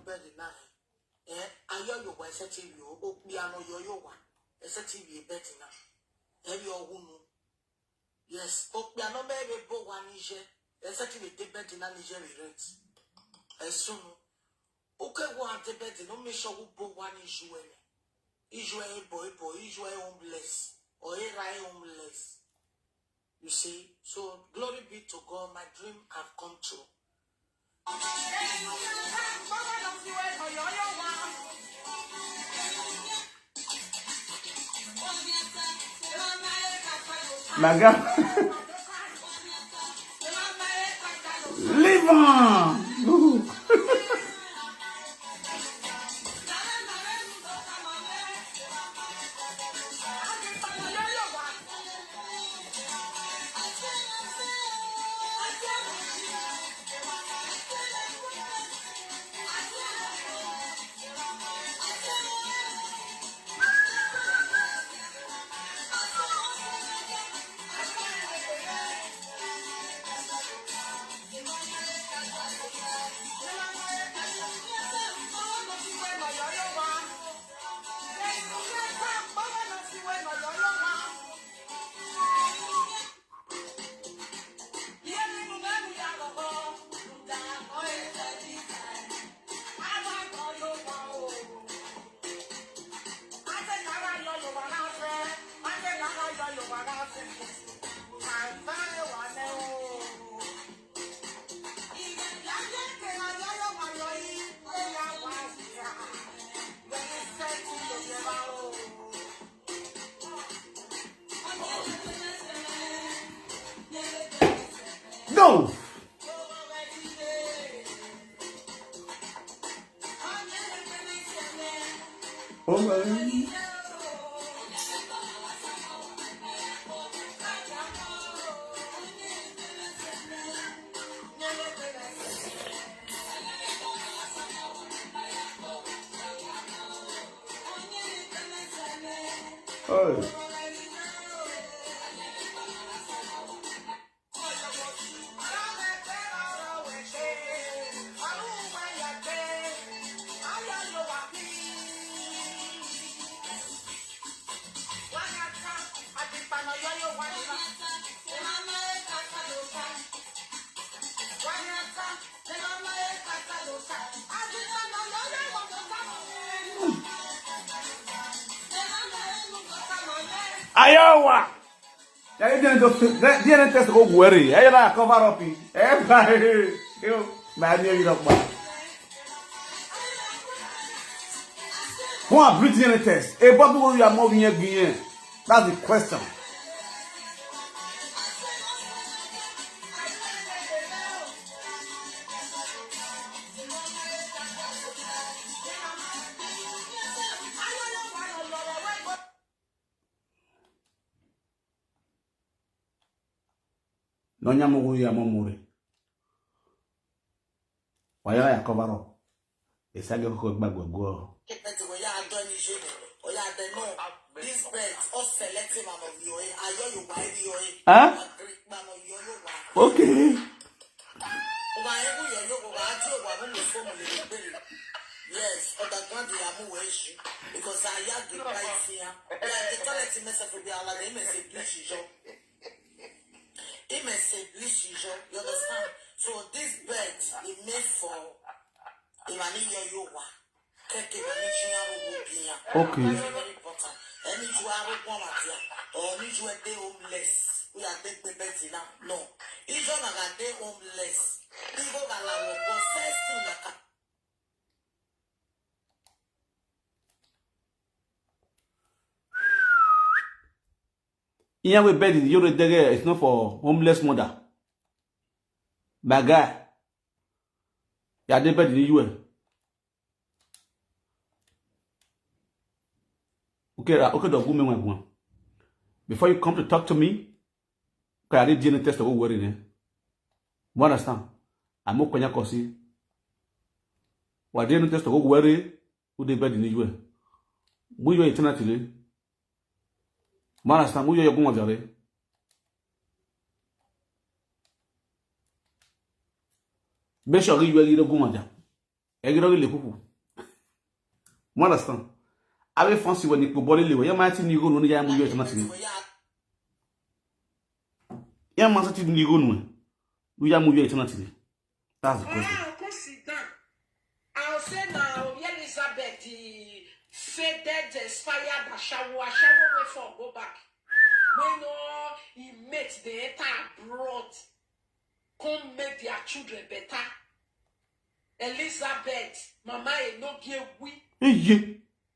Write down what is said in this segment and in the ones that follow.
bed na ayo yo wa TV o piano yo wa TV bet na every ohunu yes o piano be bo wa Niger TV de bet na Niger rent esunu o ke wo ante bet no me sure wo bo wa ni juwe boy homeless or homeless. You see, so glory be to God, my dream have come true. My God, live on. Go! Oh my. Oh. Iowa. They didn't test go worry. Hey, la cover up. Everybody, you man, you don't mind. One British test. Hey, but you are moving again. That's the question. No nyamugu ya momure. Waya ya cover up. Esage ko gbagbo. This bed all selective of you. Huh? Okay. Yes, because I have the price here. The toilet mess of the you understand? So this bed is made for okay. Very important. Any you are or you are homeless. We are take the bed now. No. If you are homeless, people are possessing. Here we bed in Euro Dege, it's not for homeless mother. My guy, you are the bed in the UN. Okay, the woman went. Before you come to talk to me, because I did DNA test of what in it. You understand? I'm not going to kosi. What DNA test of what worry, who the bed in the UN. Who you eternally? Understand? Who you going to do? Be sure you will go on. I get all the people. You understand? I fancy when you body live. You might see you go no ya mu yet nothing. You must see you go no. You ya mu yet nothing. That's the question. I'll say now, Elizabeth, faded, expired, shower way for go back. When he met the entire abroad, come make their children better. Elizabeth, Mama, Enogie, we.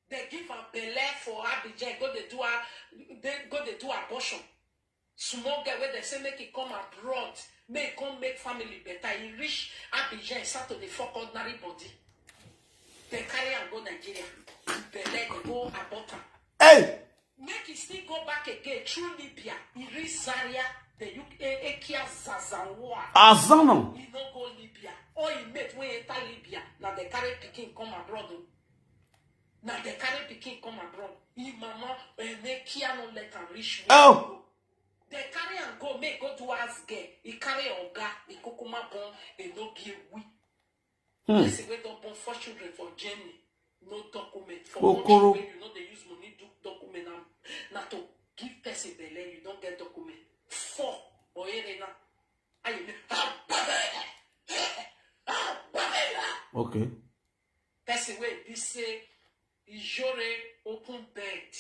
They give a belay for Abidjan, go they do abortion. Small girl where they say make it come abroad, make come make family better. He reach Abidjan, start to the fuck ordinary body. They carry and go Nigeria. Belay, they go abort. Hey! Make it still go back again through Libya. He reach Zaria, the Ekia Zazawa. Azano. He don't go Libya. Or he met when he enter Libya. Now they carry Peking come abroad. Now they carry Peking come abroad. He mama make Kia no let him reach. Oh! They carry and go, make go to us gay. He carry Oga, he kokuma bon, and no give we. They say we don't born 4 children for Jenny. No document. For Okoro. you know they use money to document them. Now to give person belay, you don't get document. 4 or Irena. Okay. Person where this say Ijore open bed.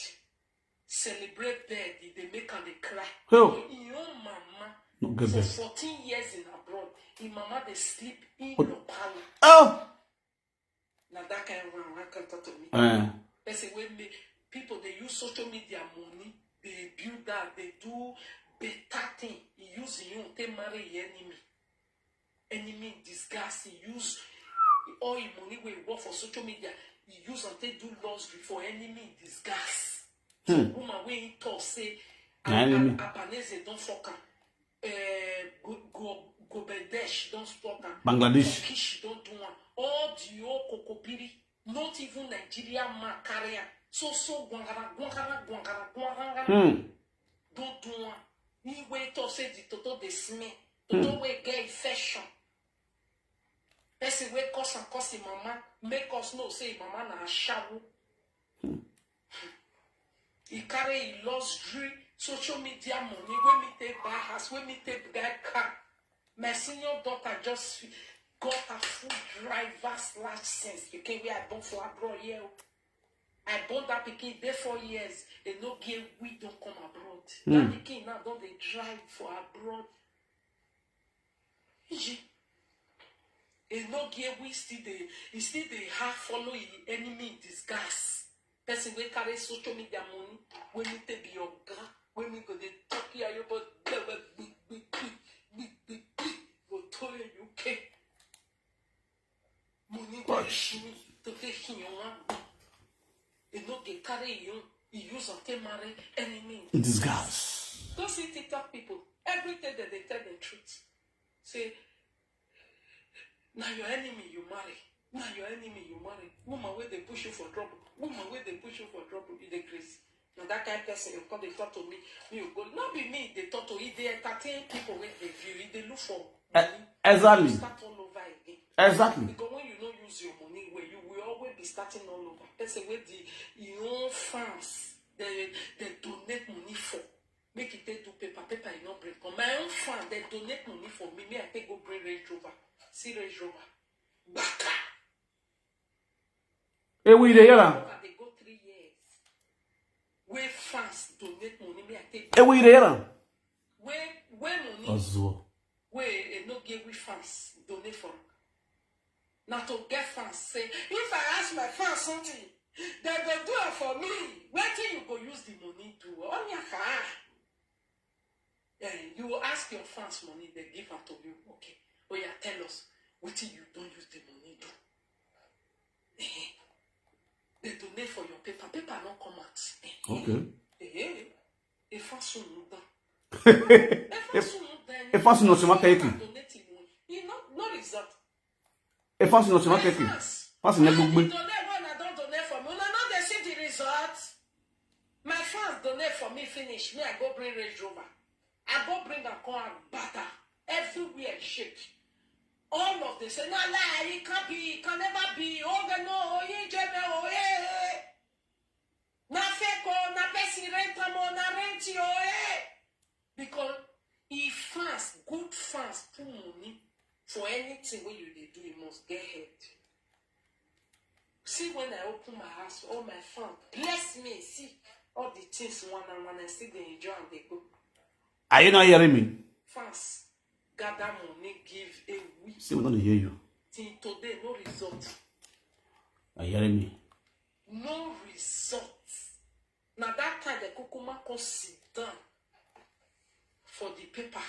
Celebrate bed, they make and they cry. Oh. Your mama No, for 14 years in abroad, your mama they sleep in your parlor. Oh! Now that kind of one can talk to me. That's when people they use social media money, they build that, they do better thing. You use you they marry your enemy. Enemy in disguise, you use all your money we work for social media, you use and they do laws before enemy in disguise. Woman when he talk say Albanese don't fuck her. Go Bangladesh don't fuck her. Bangladesh. Turkish don't do one. All the old kokopiri, not even Nigeria man carrier. So guangara. Don't do one. He wait to say the toto de smell. Toto we get infection. Person we cause and cause mama make us know say mama na shawu. He carry he lost dream, social media money, when me take buy house, when me take buy car. My senior daughter just got a full driver's license. You can't I born for abroad here. I born that pikin there 4 years. They no give we don't come abroad. That pikin now don't they drive for abroad. They no give we still they have follow the enemy in disguise. Person we carry social media money, when you take your gun, when you go to Turkey, you go go to the UK. Money to take you one. You know they carry you, you use and marry enemy in disguise. Don't see TikTok people. Every day that they tell the truth. Say, now your enemy you marry. Now your enemy you marry. Woman where they push you for trouble. Woman where they push you for trouble, you decrease. Now that kind of person, you come they talk to me, you go, not be me, they talk to you, they entertain people when they view it, they look for money. Exactly. Start all over again. Exactly. Because when you don't use your money, where you will always be starting all over. Person where your own fans, they donate money for. Make it take do paper you not bring. But my own fan, they donate money for me. I take go bring Range Rover. See Range Rover. Baka. Hey, we there, yeah. They go 3 years. Where fans donate money, me I take. Hey, we there. Where money? Azul. Where no give we fans donate for. Now to get fans say, if I ask my fans something, they go do it for me. Where till you go use the money to on your car? You will ask your fans money, they give it to you. Okay. Oh yeah, tell us what till you don't use the money do. They donate for your paper. Paper not come out. Okay. If I soon If I no chama take. No result. If I no chama take. Pass na gbogbo. Donate when I don't donate for me. No, they see the result. My fans donate for me finish. Me I go bring Range Rover. I go bring a car and butter. Everywhere shake. All of this say no lie, it can't be, it can never be. Oh no, oh yeah, for anything when you do, you must get head. See, when I open my house, all my fun, bless me, see all the things one and one, and see they enjoy and they go. Are you not hearing me? Fast, gather money, give a week. See, we don't hear you. Till today, no result. Are you hearing me? No result. Now that time, the kukuma can sit down for the paper.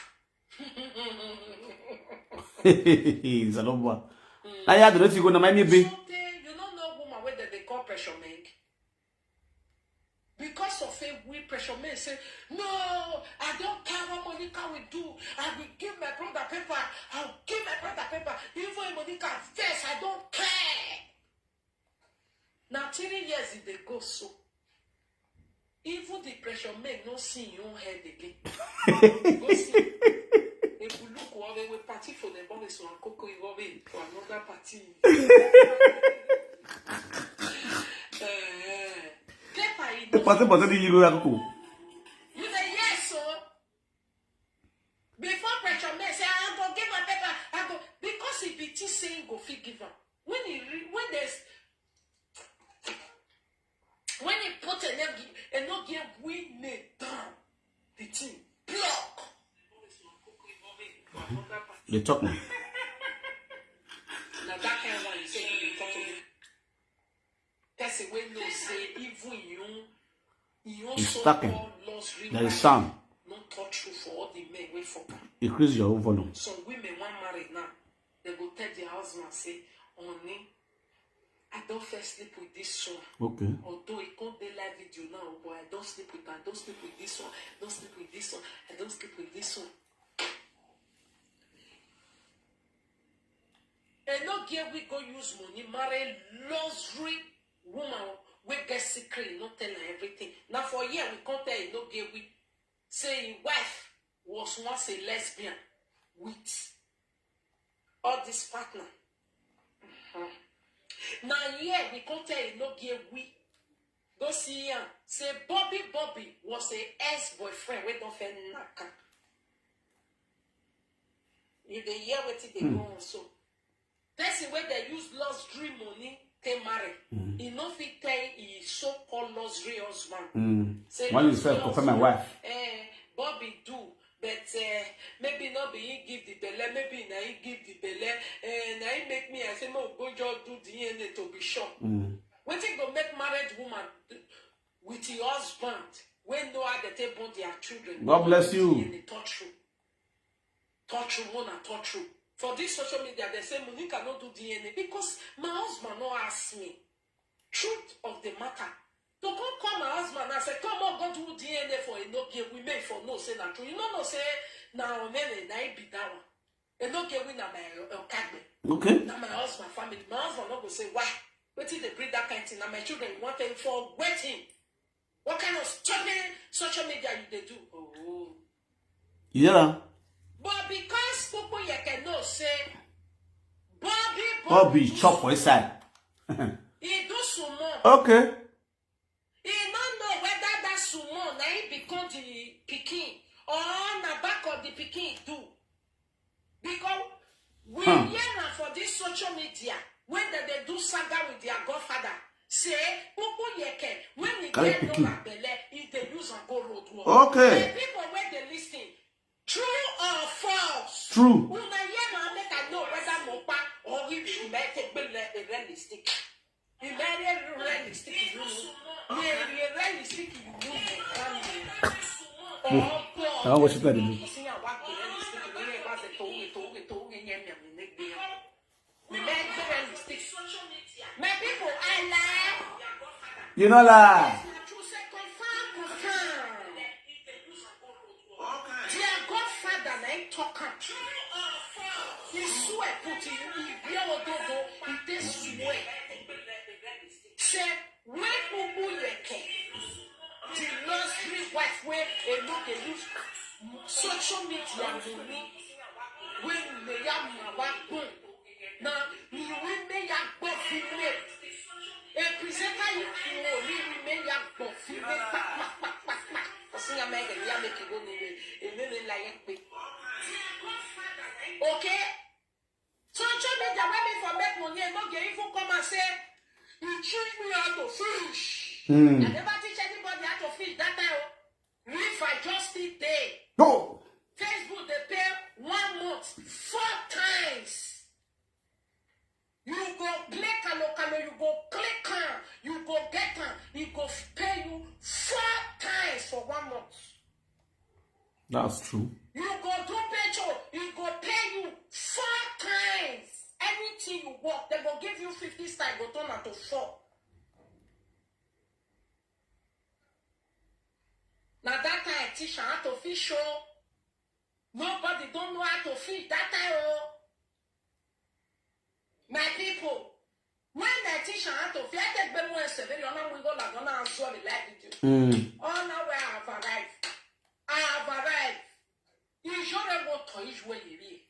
It's a lot more. I had to let you go to my baby. You don't know woman where they call pressure make. Because of a we pressure make say, no, I don't care what Monica will do. I will give my brother paper. I'll give my brother paper. Even Monica first, I don't care. Now 3 years if they go so. Even the pressure make no see your head again. Go see. If you look over we party for the boys one cocoa for another party. The party Paternity you go. You say yes, so before pressure may say I go give my paper, I go because if it is saying go fit give her. When he put Enogie we made down the thing block. They talk now. Now that kind of one you say you talk to me. That's the way no say even you It's talking. There is sound. Not touch you for all the men wait for. Increase your volume. Some women want married now. They go tell their husband say, honey, I don't first sleep with this one. Okay. Although it can't be live video now, but I don't sleep with her. I don't sleep with this one. I don't sleep with this one. I don't sleep with this one. And not get we go use money, marry luxury woman, we get secret, not tell her everything. Now for a year we can't tell you, no get we say wife was once a lesbian with all this partner. Now yeah, we can't tell you, no get we. Go see him. Say Bobby was a ex-boyfriend. We don't feel naka. You the year what they go on so. That's the way they use luxury money to marry. He no fit tell his so-called luxury husband. Say, why you say for my wife? Bobby do, but maybe not be he give the belly, maybe now he give the belly, now he make me I say no go just do DNA to be sure. When they go make married woman with your husband, when no other they born their children. God bless you. Touch you, one and touch you. For this social media, they say Monica cannot do DNA because my husband no ask me. Truth of the matter. To come call my husband and say, come on, go do DNA for Enogie. We make for no say that true. You know no say now men na be that one. Enogie we na my kagbe. Okay. Now my husband family. My husband not go say why. Wait till they breed that kind of thing. Now my children want them for waiting. What kind of stupid social media you they do? Oh. Yeah. But because people you cannot say Bobby chop for his side. He do sumo. Okay. He don't know whether that sumo now he become the Peking or on the back of the Peking do. Because we hear for this social media when they do saga with their godfather. Say people yeke when they get no belle, if they use and go road walk. Okay. The people when they listen. True or false? True. When I hear my make I know whether Mopa or he might take realistic. He might realistic. He realistic. How was it that you do? My people, I lie. You know lie. Say when people the luxury wife where they look at use social media money when they are my boom. Now you will make a buffy a presenter you will make a buffy. Okay? say, you teach me how to fish. I never teach anybody how to fish that time. If I just sit there. No. Facebook, they pay 1 month 4 times. You go click on, you go click on, you go get on, he go pay you 4 times for 1 month. That's true. You go do petrol, he go pay you 4 times. Anything you work, they go give you 50 style, go turn to 4. Now that time I teach how to fish. Nobody don't know how to fish that time. My people, when I teach how to fish, I take them one severe. You know we go like gonna answer the light with you. Oh, now where I have arrived. I have arrived. You should have what to each way you be.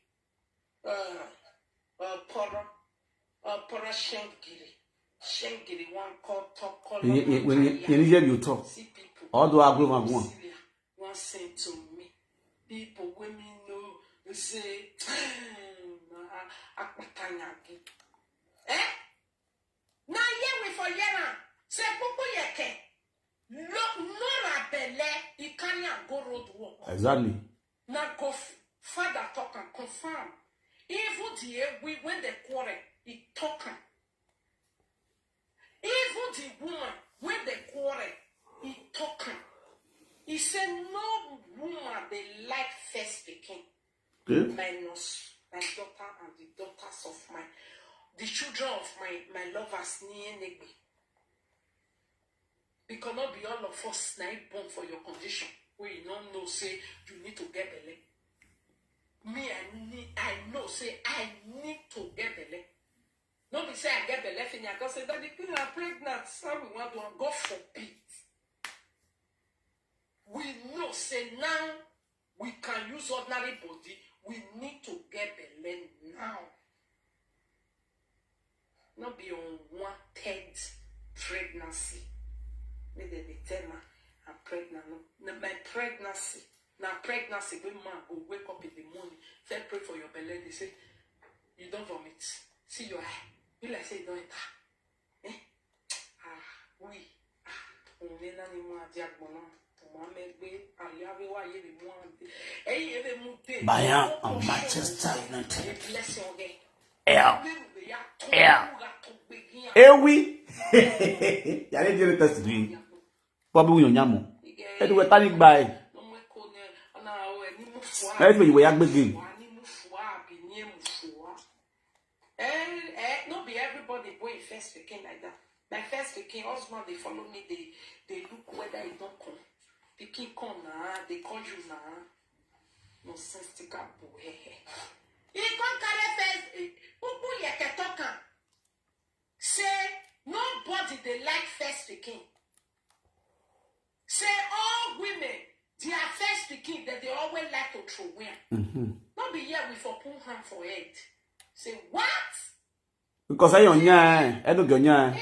Para Shengiri one call talk. When you hear you talk, all the agree one. One say to me, people women know say, now here we for yena. Say popo yeke. No rabele. You can't go road walk. Exactly. Now go father talk and confirm. Even the we when they quarrel, he talk. Even the woman when they quarrel, he talk. He said no woman they like first speaking. Minus my daughter and the daughters of the children of my lovers near Enogie. Because not be all of us snipe born for your condition. We don't know say you need to get belly. Me I know say I need to get belly. Don't be say I get belly and I go say that the people are pregnant. So we want to go for it. We know say now we can use ordinary body. We need to get belly now. Not be unwanted pregnancy. Maybe they tell me I'm pregnant. No, my pregnancy. Now pregnancy, when man go wake up in the morning, first pray for your belly. They say you don't vomit. See your eye. You like say you don't enter. Oui. On est là ni moi diagonal. Bayern of Manchester United. Yeah. Oui. Y'a les dire test lui. Pas bien yon yamo. Et tu veux tani bay. Et tu veux y yak begin. No be everybody going first speaking like that. My first speaking husband they follow me. They look whether it don't come. The king come now, they call you now. No sense to go. He can't carry face. Who you can talk? Say nobody they like first speaking. Say all women they are first speaking that they always like to throw away. Not be here with a pull hand for head. Say what? Because I on ya, I don't go ya.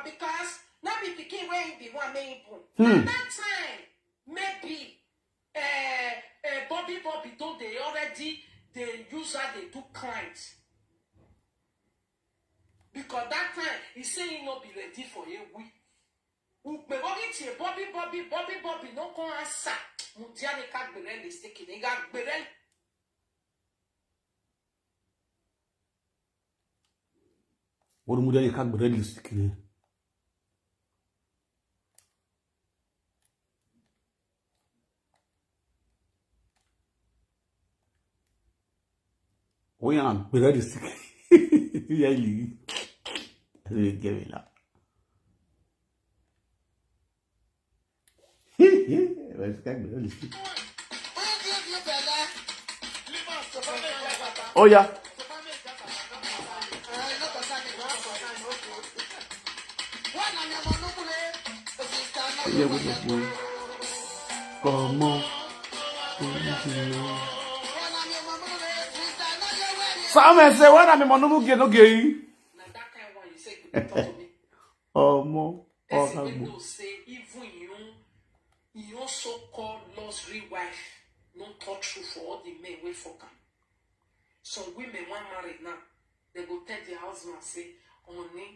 Because not be picking where be one main point. At that time, maybe Bobby don't they already they use how they do clients. Because that time he saying not be ready for a week. Bobby no come answer. Mudiane can't be ready sticking. They got be ready. What Mudiane can't be ready sticking. We are ready sticking. Yeah, you give it up. Oh yeah. Some say what I'm on get no gay. That kind one you say talk to me. Oh more. Oh, say even you so-called luxury wife not touch true for all the men we fuck. Some women want married now. They go tell their husband say, Only,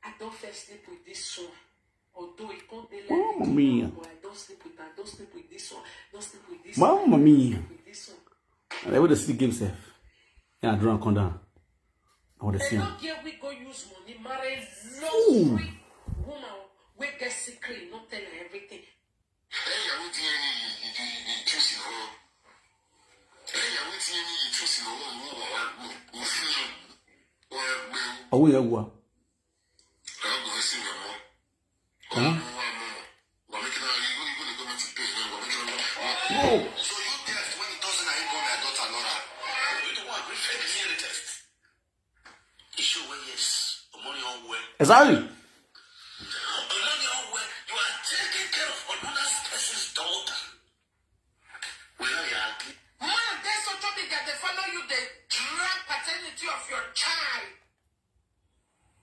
I don't first sleep with this one. Although it can't be Mamma mia. I don't sleep with that. Don't sleep with this one. Don't sleep with this Mamma one. mia. Don't sleep with this one. And I would have sleep himself. Yeah, I drunk on down. I would have seen. And not here we go use money, marry luxury woman. We get secret, not tell her everything. Oh, yeah, what? Huh? Whoa. So you test when it doesn't have my daughter Nora. You don't want to reflect the test. You show where yes, the money on where. Exactly. The money on where you are taking care of another person's daughter. Where are you at? Man, there's so trouble that they follow you, they drag paternity of your child.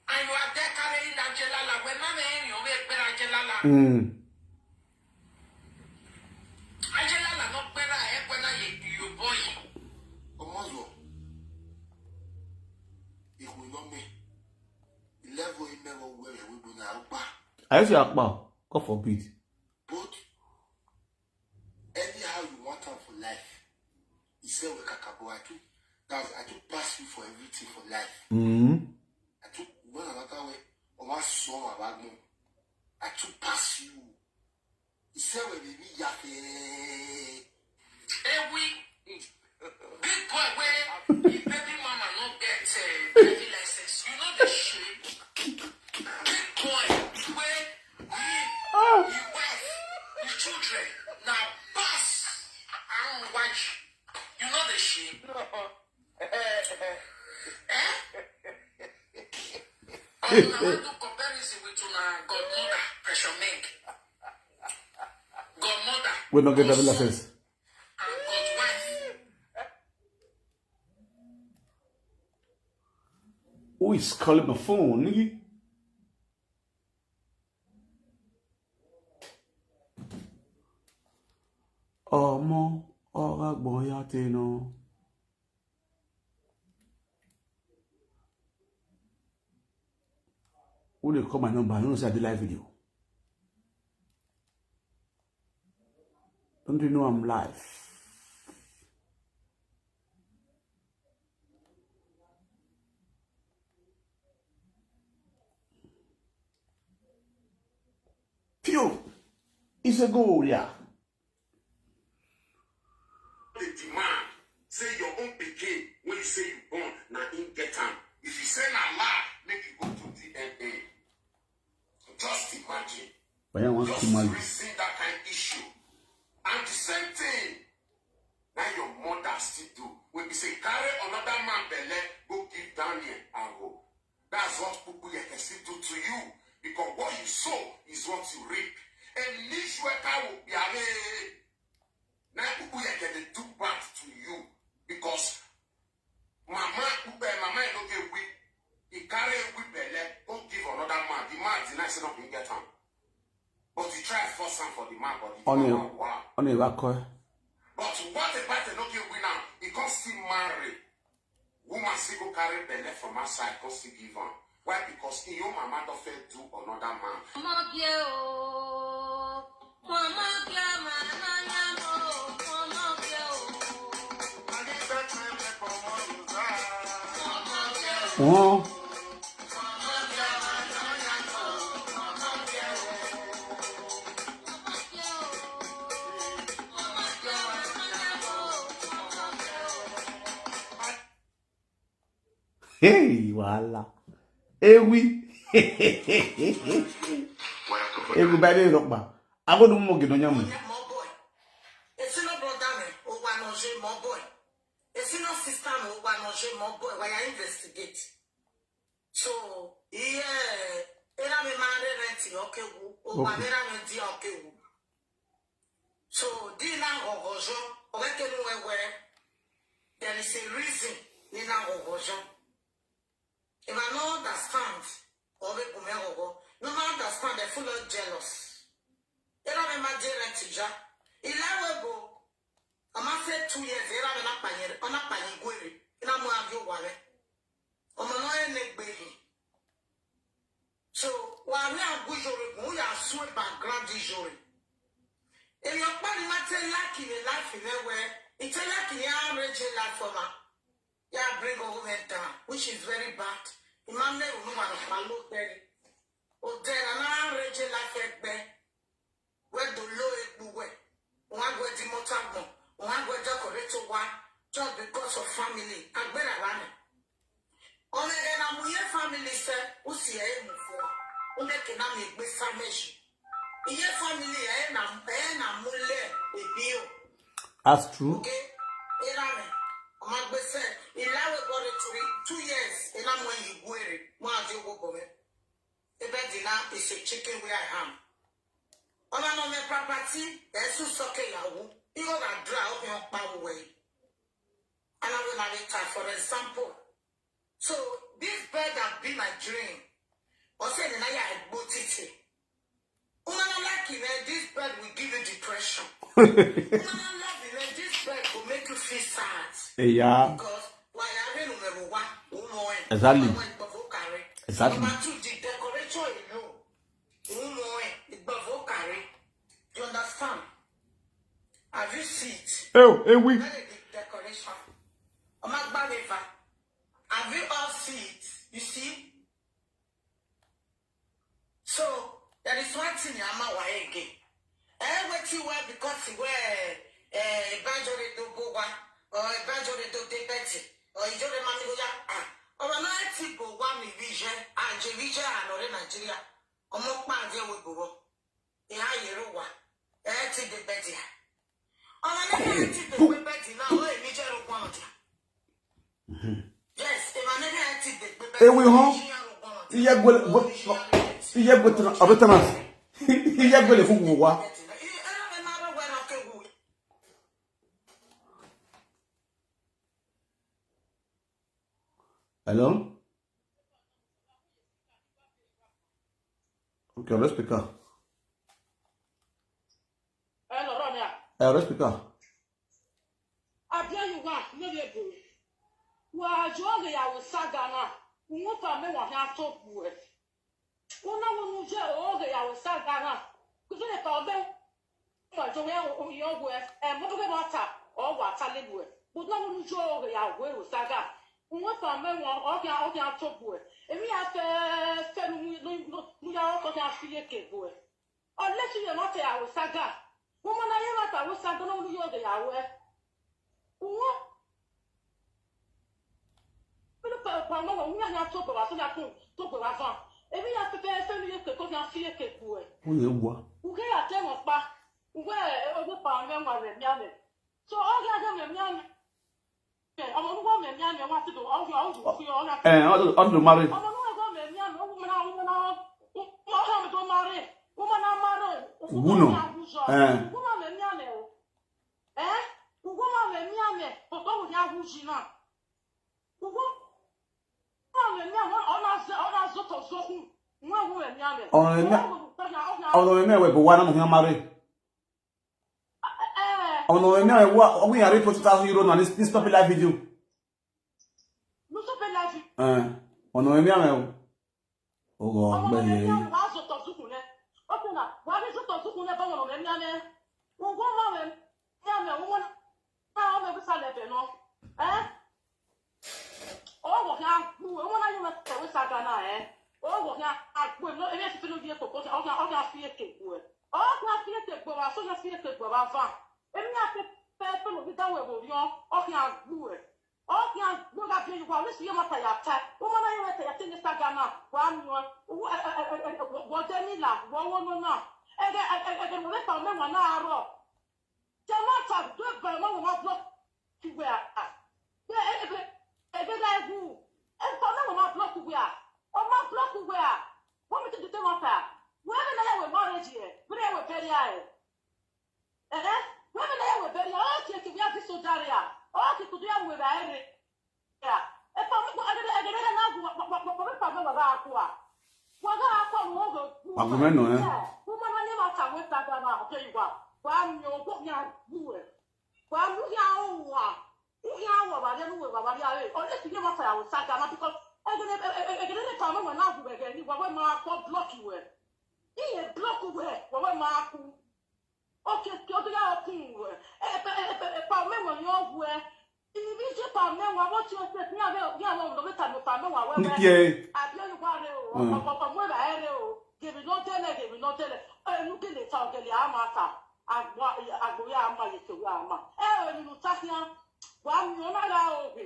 And you are there carrying Angela. When I'm in, you make better Angela. Angela not better when you boy. Omozo. It will not be. Level in never where we do now. I used to ask about, God forbid. But anyhow you want them for life. He said we kakabo. I took pass you for everything for life. I took one another way. Or one song about me. I took pass you. He said we be yafe. Big boy where if baby mama not get driving license, you know the shit. Big boy where your wife, your children now pass. I don't watch. You know the shit. I want to comparison with your godmother, pressure milk. Godmother. We're not getting driving license. And God's wife. Who is calling my phone, nigga? Ọmọ ọ̀rá gbọ̀n ya tẹnu. Who they call my number? I don't say I did live video. Don't you know I'm live? Phew! It's a goal, yeah. The demand, say your own pikin when you say you born, now in get time. If you say na lie, make you go to DNA. Just imagine. But I want Just to marry. reason that kind of issue. And the same thing. Now your mother still do. When you say carry another man belly, go give Daniel and go. That's what people can still do to you. Because what you sow is what you reap. And this worker will be away. Now people can do back to you. Because mama don't get weak. He carry a whip belly, go give another man. The man did not say nothing get him. But you try first time for the man, but the man wow. On a record. But what about the no get win now? He can't still marry. Woman still go carry belly from outside, can't still give him. Why? Because your mama don't fail do another man. Oh. Hey, voila. Eh oui. Everybody is up. I go to Mogi no nyamu. It's no brother me, or one or more boy. It's no sister or one or more boy. Why I investigate? So, yeah, era me married okay, or one era me di okay. So, Dina or Rojo, or I can know where there is a reason Nina or Rojo. If I don't understand, or no understand, they're full of jealous. You don't imagine it, ja. 11 go. I'm after 2 years. You don't know, I'm not paying. I'm not paying. I'm not paying. I'm not paying. Wame abujore, we are sweet background jore. If your body matter lucky in life in where it's a lucky average life for ma. Yeah, bring over down, which is very bad. Imam never know what follow there. Oh, then an average life at bed. Where the low it way. One go the motor, one go decorate one, just because of family. I better run it. Only then I'm your family, sir, who see a for. Only can I make with summation. Your family, and I'm mule a bill. That's true. Okay, Irame. My best said, in Lawa got it 2 years, and I'm when you wear it. One of you go go. The bed now is a chicken where I am. On my property, there's so okay. You gotta dry up your power way. And I will have it for example. So this bed have been my dream. Or say that I had bought it. Like this bed will give you depression. This bed will make you feel sad. Yeah. Because why I number one, exactly. Exactly. Number two, the decoration you understand? Have you seen it? Oh, we. Decoration. Have you all seen it? You see? So there is one thing I'm away again. What you wear because you wear a banjore do boba or a banjore do debete or you don't remember or an article one vision and Javija and or Nigeria or more man there with Bobo. The higher one. The Betty. On an the Betty now, a major quantity. Yes, if I never acted the Betty. Hey, we home. Yeah, but hello? Okay, let's pick up. Let's pick up. I tell you what, maybe a boy. Why, Johnny, I was Sagana. What I may want to talk with. One of them, I was Sagana. Because I thought them. I don't know your worth and what water or what I live with. But no one joy, I will Saga. What I may want, okay, I'll talk with. And we have to send we are all going to see a kid boy. Unless you are not I was Saga. Woman, I am at I was Saga, no, you're the hour. What? We are not talking about talk about. And we have to send you to go and see a kid boy. Who can't tell us back where other pound was a young. So all the other young. I'm a woman, young, I want to do all your own. On the marriage. I'm a woman, young, woman, marry. Woman, I'm married. Woman, young. Eh? Woman, young, but don't have who's not. We are ready for 2,000 euros on this popular video. egede pa me na hu be ni wa ma ko block you e iye block we wa ma ku okay to do ya open we pa me mo yo hu e ibi je pa me wa what you say ni ave ya no be ta me pa me wa we Nikie. abi you wa re o mo ba re o give me no tell nu ke le ta ke le amaka agbo ya ama le se wa ama ni nu ta hian wa mi o na la o be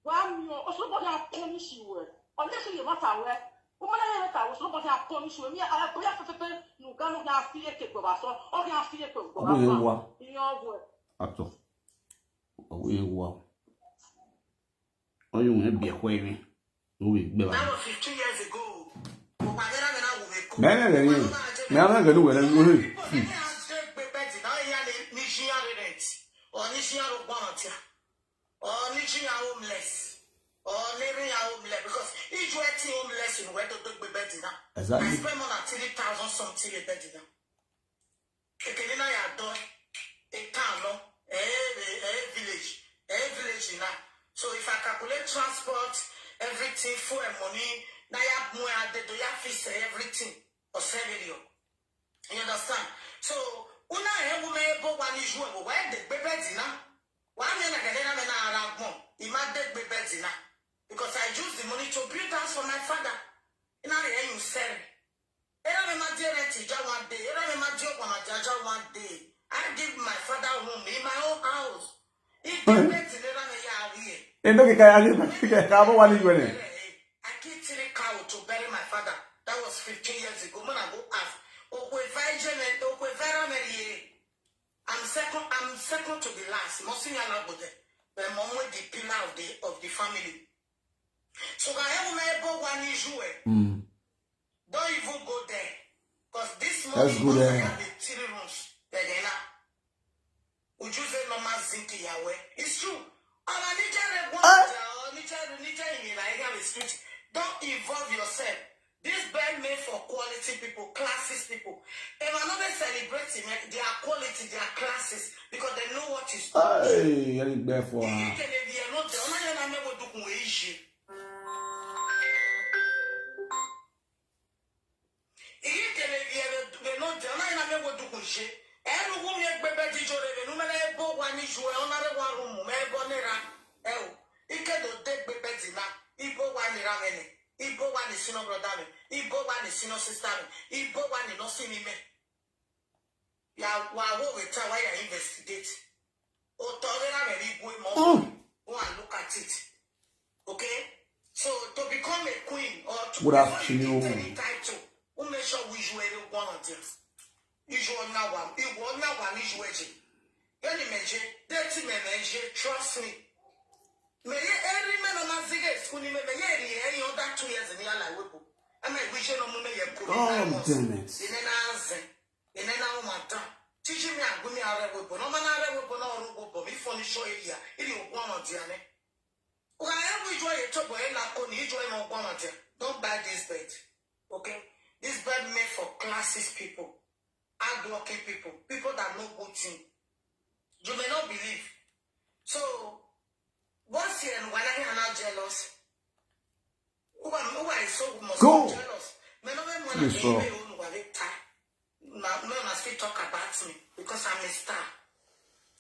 wa mi o so bo ya punish you we unless you matter we o ma na ya ta o so bo ya punish you mi agbo ya fefe nu ga no ya fi eke gbo ba so o ya fi eke gbo ba so iyan we Ato. Owe wa. Oyo we bi ekwe mi. We gbe ba. That was 15 years ago. Me ana ga do we na we. Because each way homeless in where to do the bed now. Exactly. I spend more than 3,000 something a bed now. Ekelina ya do a town, a village now. So if I calculate transport, everything, food and money, now you have more at the do you fix everything or sell video. You understand? So una woman able one is where the baby now. One man I get around more. He might dead baby now. Because I use the money to build house for my father. In the end, you sell it. One day, I give my father home in my own house. I keep 3 cows to bury my father. That was 15 years ago. When I go ask, I'm second to the last. But mom was the pillar of the family. So I have one issue. Don't even go there. Because this morning I have the 3 rooms. Would you say Mama Zinki Yahweh? It's true. Don't involve yourself. This bed made for quality people, classes people. If another celebrating, they are quality, they are classes, because they know what is Hey, I therefore. Ibo one is no brother, Ibo one is no sister, Ibo one is no see me. Ya wa we tell why I investigate. O tolera very good more. Go and look at it. Okay? So to become a queen or to become any title, who make sure we usually one of them. Usually now one, it was now one usually. Any measure, dirty measure, trust me. May every man on my figures, who may any other 2 years in the ally whip. I may wish no more. Oh, damn it. In an answer, in an hour, teaching me a good whip, no man, I will not go before the show area. It is one of the other. Well, I will enjoy a top and not only enjoy more one of them. Don't buy this bed. Okay? This bed made for classes people, hard-working people, people that know good thing. You may not believe. So, once here and when I am not jealous, who I so much jealous. Men of them when I must talk about me because I'm a star.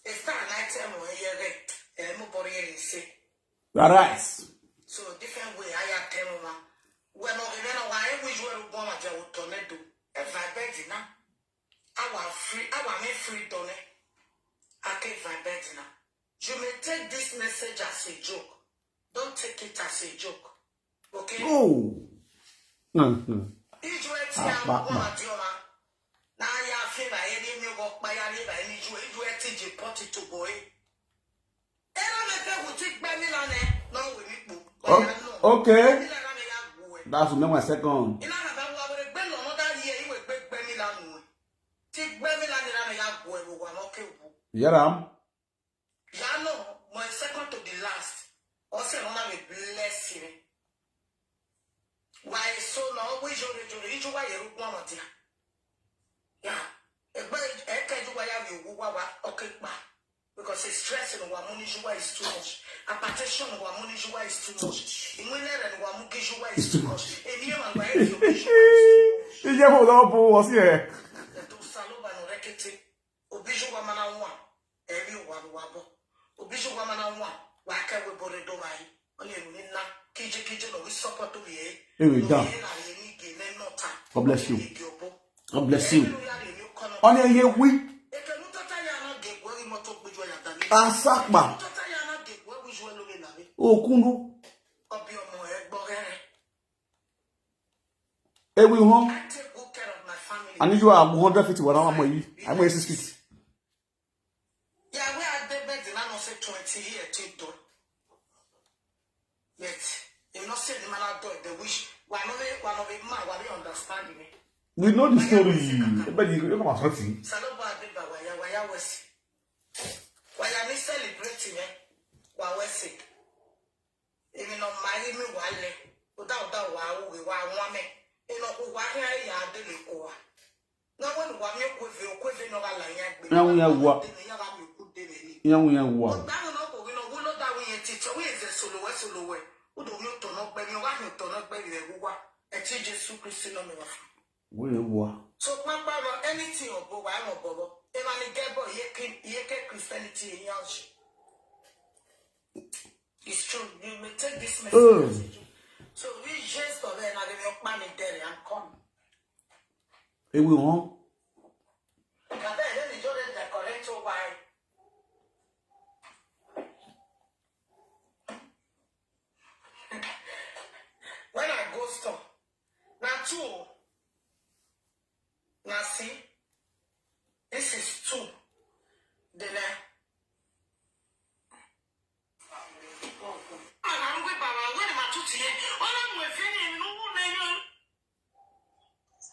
A star and I tell me where you're nobody say. Right. So different way I tell me when I wish you were born at your tornado. If I bet now, I want me free donate. I can't vibrate now. You may take this message as a joke. Don't take it as a joke. Okay? Oh. Now you feel like any new work by any need you teach a potty to boy. Okay. That's my second. Yeah, my second to the last. Also, I want to bless you. Why so now? We should why you want to do. Yeah. A can't do why you okay, Because it's stress and Wamunijua is too much. A partition of Wamunijua is too much. In winner and Wamukijua is too much. And you and where is too much. Was here. The Saloba no Rekete, Obiju Wamana one, every one wabo. Obiju Wamana one, Waka with Boredovai, only Nina, Kija, no, we support to be God bless you. God bless you. On a year week. Asakba. Oh, Kundu. Every home. I need you 150 when I'm 60. Yeah, we are the bed and I don't say 20 years to do. Yet, you not say the man out the wish. One of it, man, what they understand me. We know the story. But you know what's happening. Saloba did by why I was. Why are they celebrating it? Why was sick? Even on my me while without that wow, we were woman. You know, why I had the liquor. No one want you with your quizzing of a line. Now we have what? Now we have what? We know that we are teacher. We is a solo way. Who do you turn up when you want to turn up when you are a teacher super cinema? We have what? So, Papa, anything or Bobo, I'm a Bobo. If I get boy, you get Christianity in your house. It's true. You may take this message. So, we just for them, I will man in there and come. Et we want. When I go store, now two, now see, this is two. Then I'm going to my two today. I'm with you.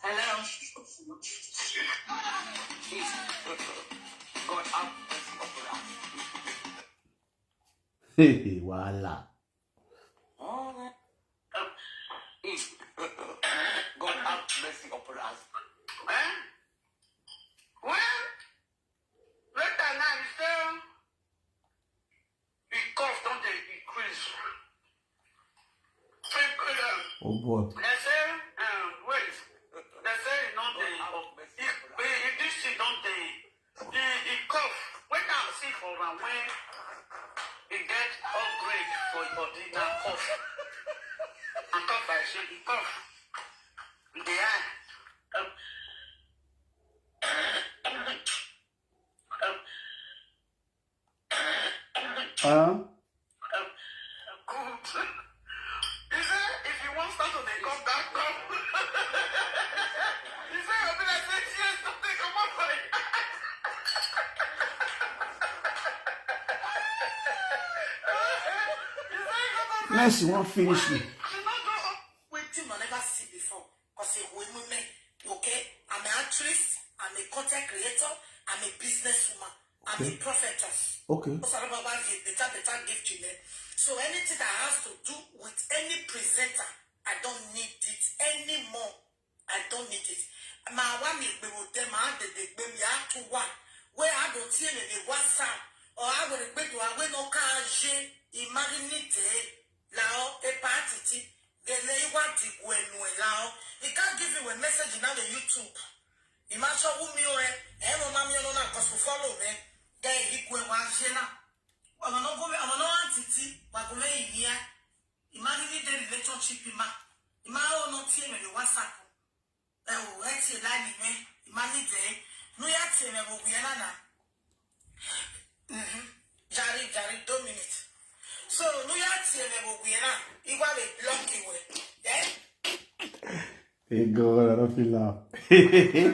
Hello. God up. Hey, voila. God have mercy upon us. Well, later now, still, because don't they increase? Oh boy. They say, wait. They say, no, if this shit don't they, it cough. When I see for one way, it get upgrade for your dinner cough. And cough, I say, it cough. The eye. If you want start to make up that come. You say you'll be like 6 years to take a month for it. Nice, you won't finish me. She not go up with him I never see before. Because okay, I'm an actress, I'm a content creator, I'm a businesswoman, I'm a prophetess. Okay. Better gift you know. So anything that has to do with any presenter, I don't need it anymore. I don't need it. My one is be with them, I had the baby to one. Where I don't see any WhatsApp or I will be to a window car, imagine it. Now, a party, then they want to go and now. He can't give you a message now on YouTube. Imagine who me or every mammy on because to follow me. Then he go one shena. I'm not going to entity, but go in here. Imagine the relationship in my own team and the WhatsApp. Oh, let's see, line me. Imagine the no yet, and I will be another. Jari, 2 minutes. So, no yet, and I will be another. You have a blocking way. Yeah? Hey, God, I don't feel loud. Hey!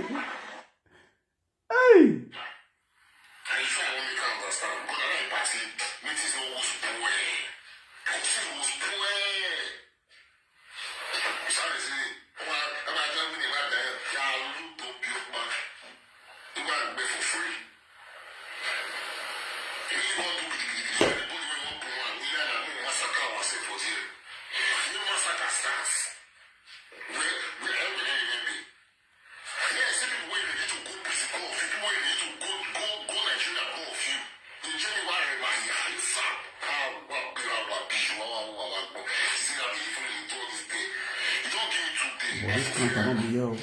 Yes, if you wait, you need to go physical. If you wait, you need to go this plant cannot be here.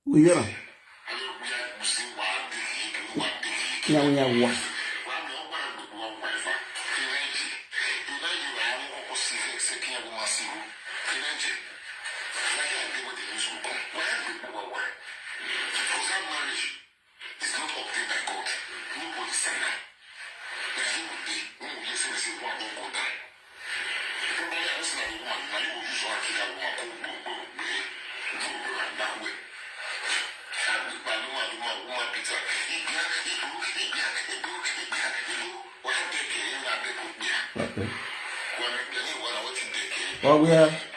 We hear them. Yeah, we have one. What we have?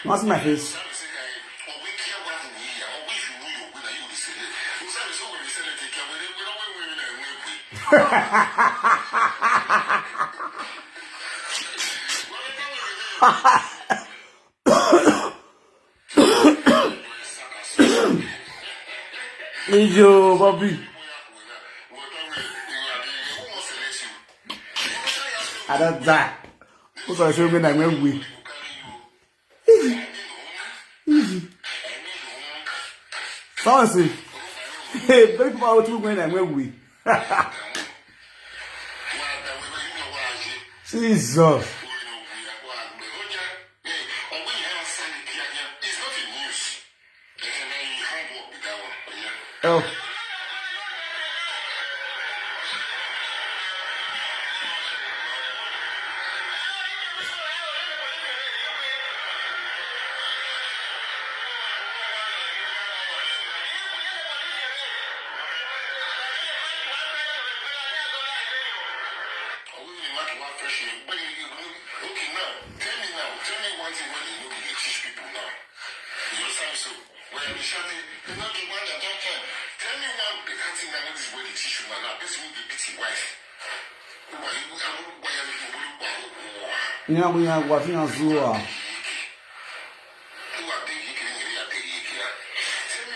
What's my face? Yo, Bobby. I don't die. What's I show me that I'm weak. Fancy. Hey, baby, people are when I'm weak. Jesus. Oh. When you shut it, you know the one that don't care. Tell me one better thing that is where the tissue man now. This will be beating wife. Yeah, we are watching us do. Tell me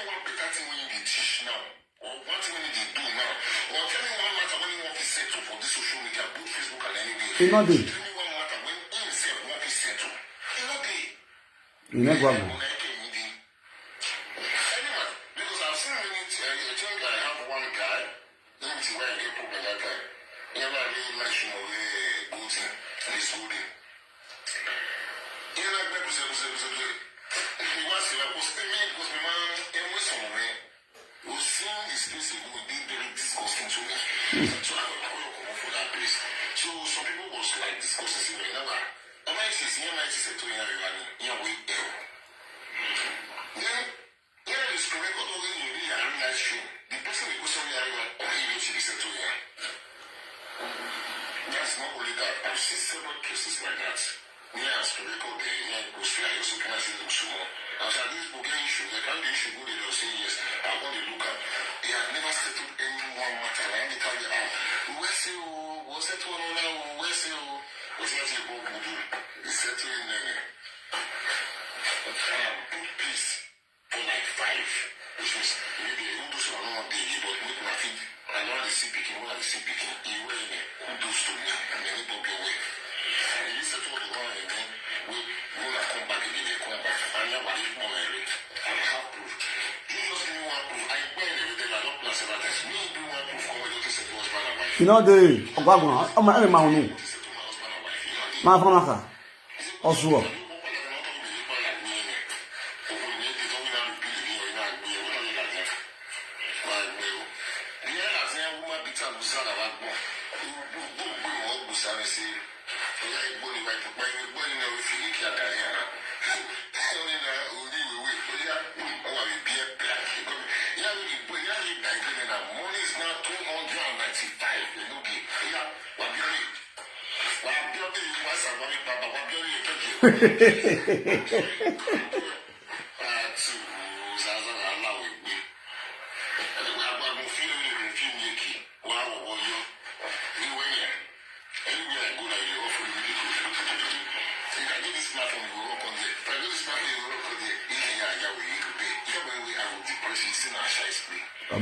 one better thing when you teach now, or one thing when you do now, or tell me one matter when you want to settle for the social media, both Facebook and anything. Enogie. Tell me one matter when you say want to settle. Enogie. You never go. Because I've seen many I think I have one guy, let me see where I get put by that guy. You know, I really like him of the good thing, and he's good. You know, I bet he was posting me because my man, and with some of it, was seeing his place and would be very disgusting to me. So I will come for that place. So some people was like discussing me. Now, I might say, to you, we ill. Then, this correct or not, you really are nice show. The person who goes on the area, or even she said to you. That's not only that, I've seen several cases like that. Me as to record the goes I also can see them small. As I this book issue, the kind of issue go they'll say yes, I want to look at. They have never settled any one matter. And they tell you, where's you? Was that one now? Where's you? Was that you go do? It's settling them. Put peace for like 5, which means maybe they don't do so one day, but make my feet. I know the sea picking, one of the sea picking, you wear who does to me, and then it will be away. And you settle the one and then we will come back again, they come back. And now I live more married. I have proof. You just give me one proof. I went every day, I don't plus about this. Me do one proof from where you settle husband and wife. You know the I'm not my own. My phone, also.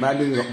I'm doing it.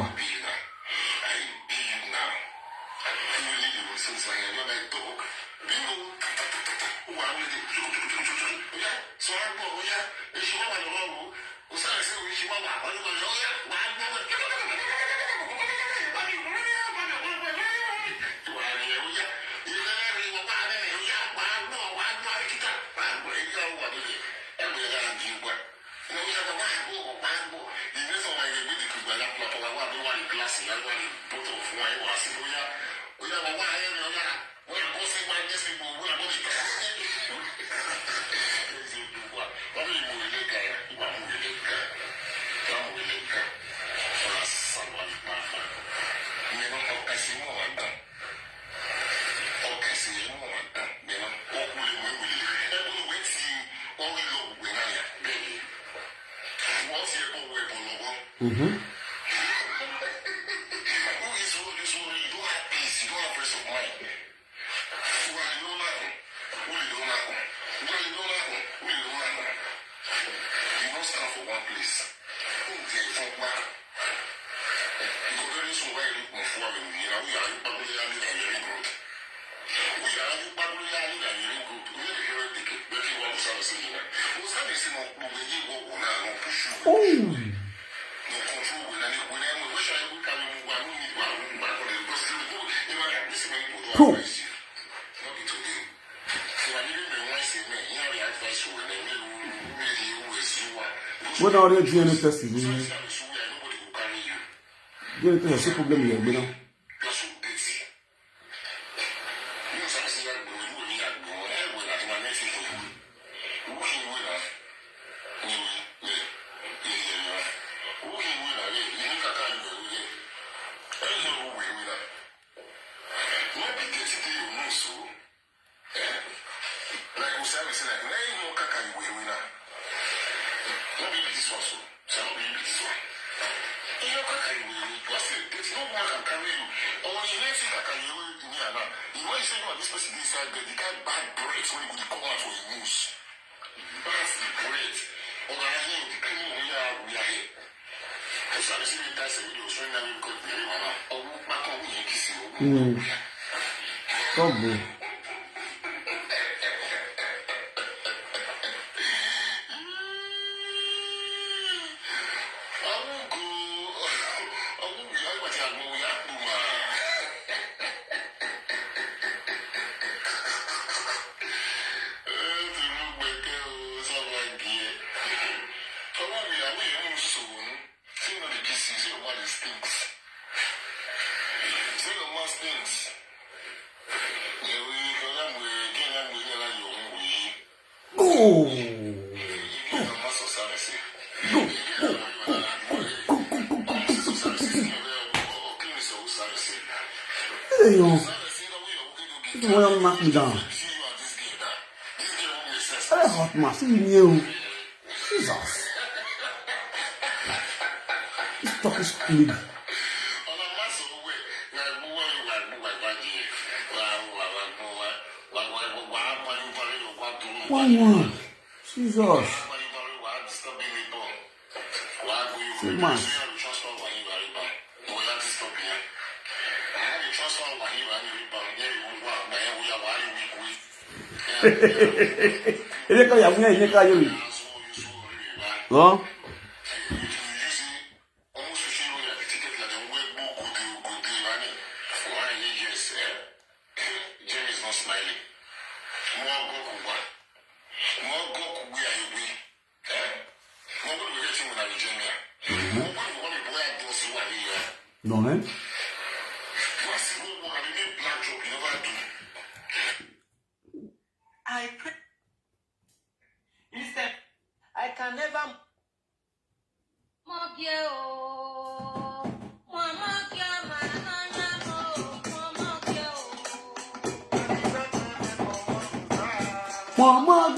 When are you doing the test? You have a problem here, you know. This was also. So I'm going to this one. And you're going to say, there's no one can carry you. Or you may say that can you do me now. You know, you say, no, this person is inside bed. You can't buy breaks when you come out for your news. That's the break. Or I know, depending on where we are here. I started seeing that video showing that we could be able to back on me and kiss you. So good. Well, knock me down. I hot my you. Jesus. This talk is stupid. One. Jesus. Too much. Ele caiu, ele caiu. Ó. Non, hein? I pray. Listen, I can never. Mama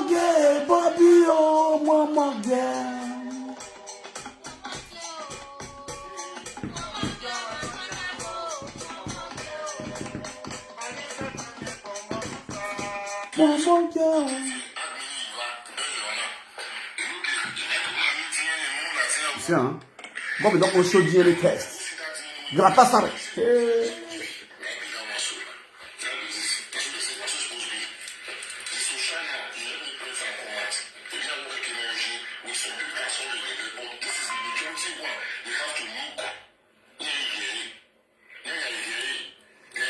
girl, Bobby, oh, mama girl. Mama girl. See, huh? Bobby don't go show DNA test. Grata sare.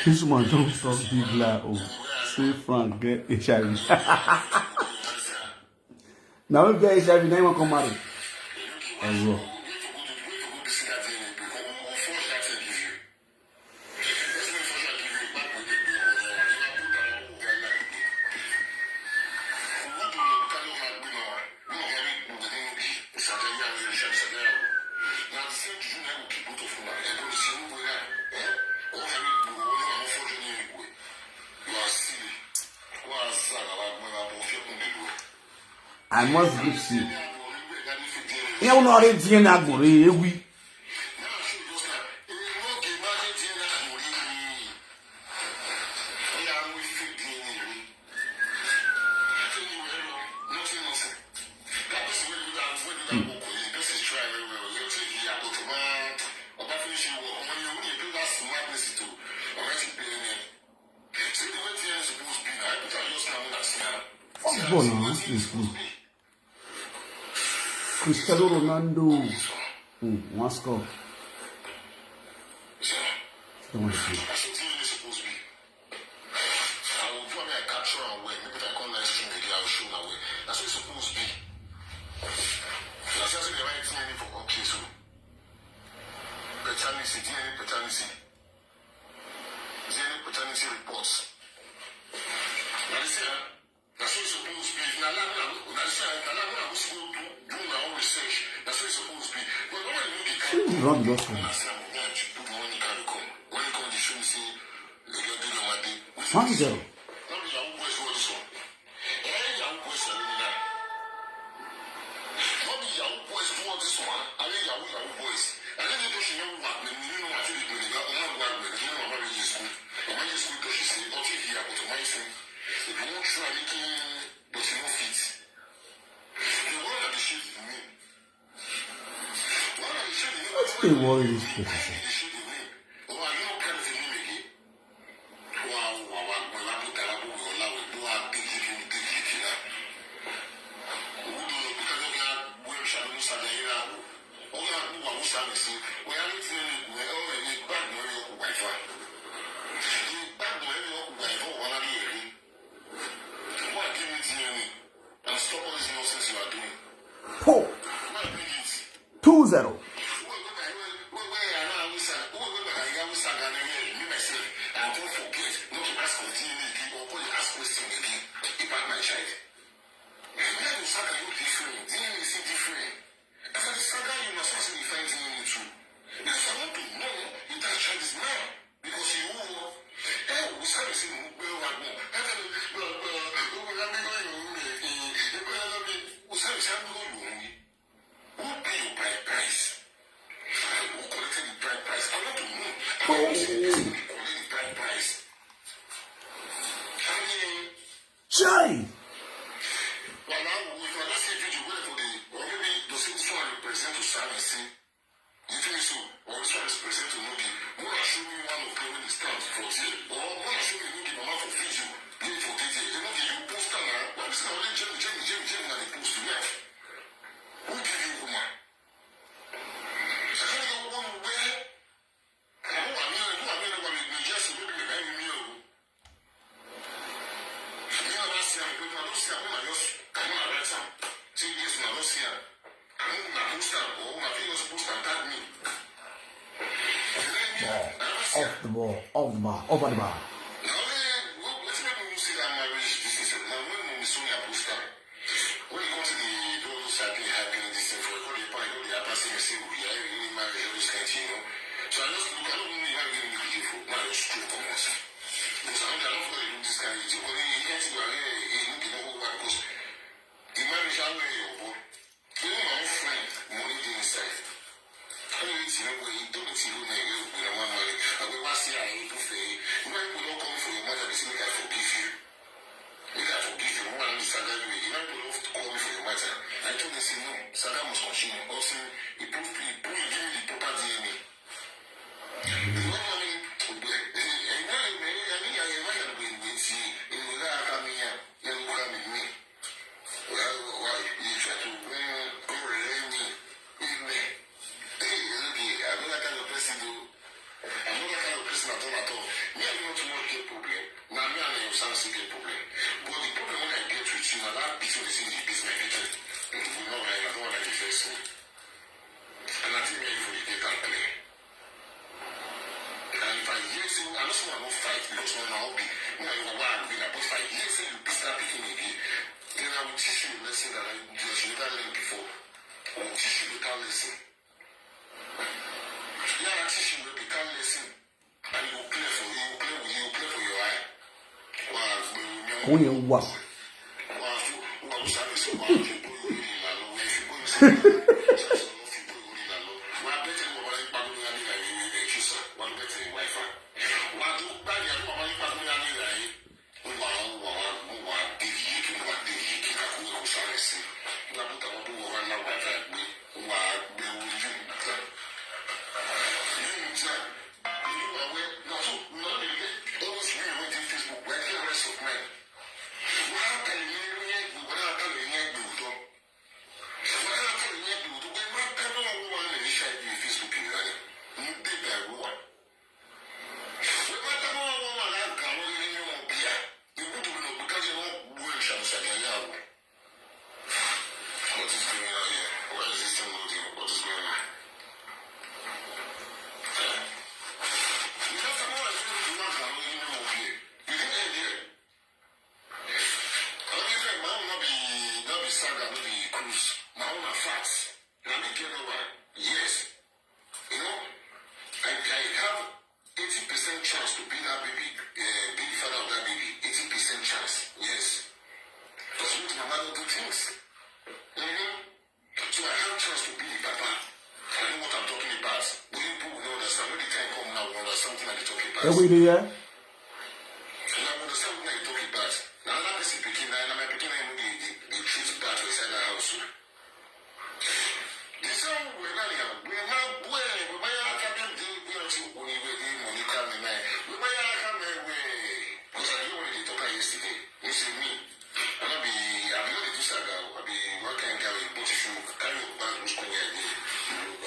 This one don't talk big lie. Oh, say Frank get HIV. Now we get HIV, now you want to come marry. Oh, I must give you. You know already DNA go we. Cristiano Ronaldo. One score. Don't want to see. Paternity reports. That's what it's supposed to be. That's what it's supposed to be. But Run those when not the Yahoo boys do all this one. I mean Yahoo boys. And then they should know what the meaning of the doing. I'm not going to do my marriage school. My marriage school does say, okay, here, but my son, if you won't try making, but you won't fit. You want to be shit in me. What's the worry this person? Four. 2-0. Johnny! Off the ball, off the bar, over the bar. Wow. So chance to be the papa. I know what I'm talking about. But you people will understand when the time comes now, we understand something like the talking about. Every day, yeah? And I understand what you're talking about. Now, I'm not picking, and I'm picking the truth part inside the house. This is how we're not here. We're not going. We're not coming to the Monica and I. We're not coming away. Because I didn't want to talk yesterday. You see me. I'll be going to do saga. I'll be working carry both of you. Carry your bag, who's going to get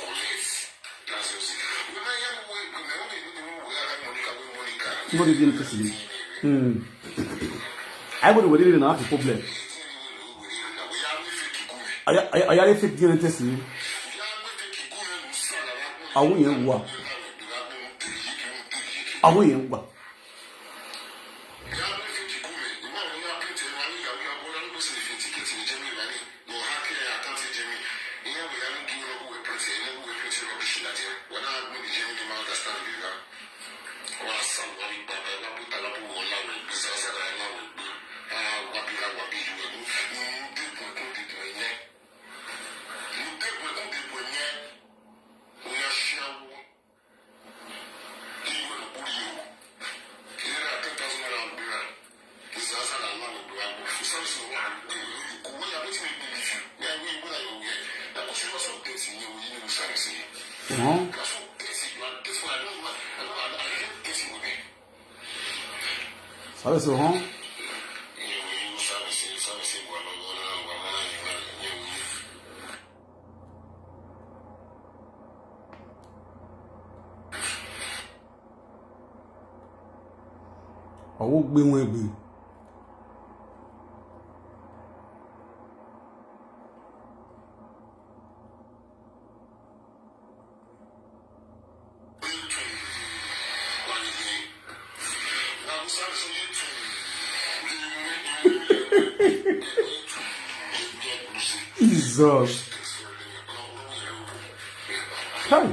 or less. That's what it is. We're not here. We're only Monica. What did you say? I would have really not a problem. I have 15 testing. I won't walk. I won't walk. Ça c'est bon. Ọwọ́ gbé wọn gbé. Jesus. Hey.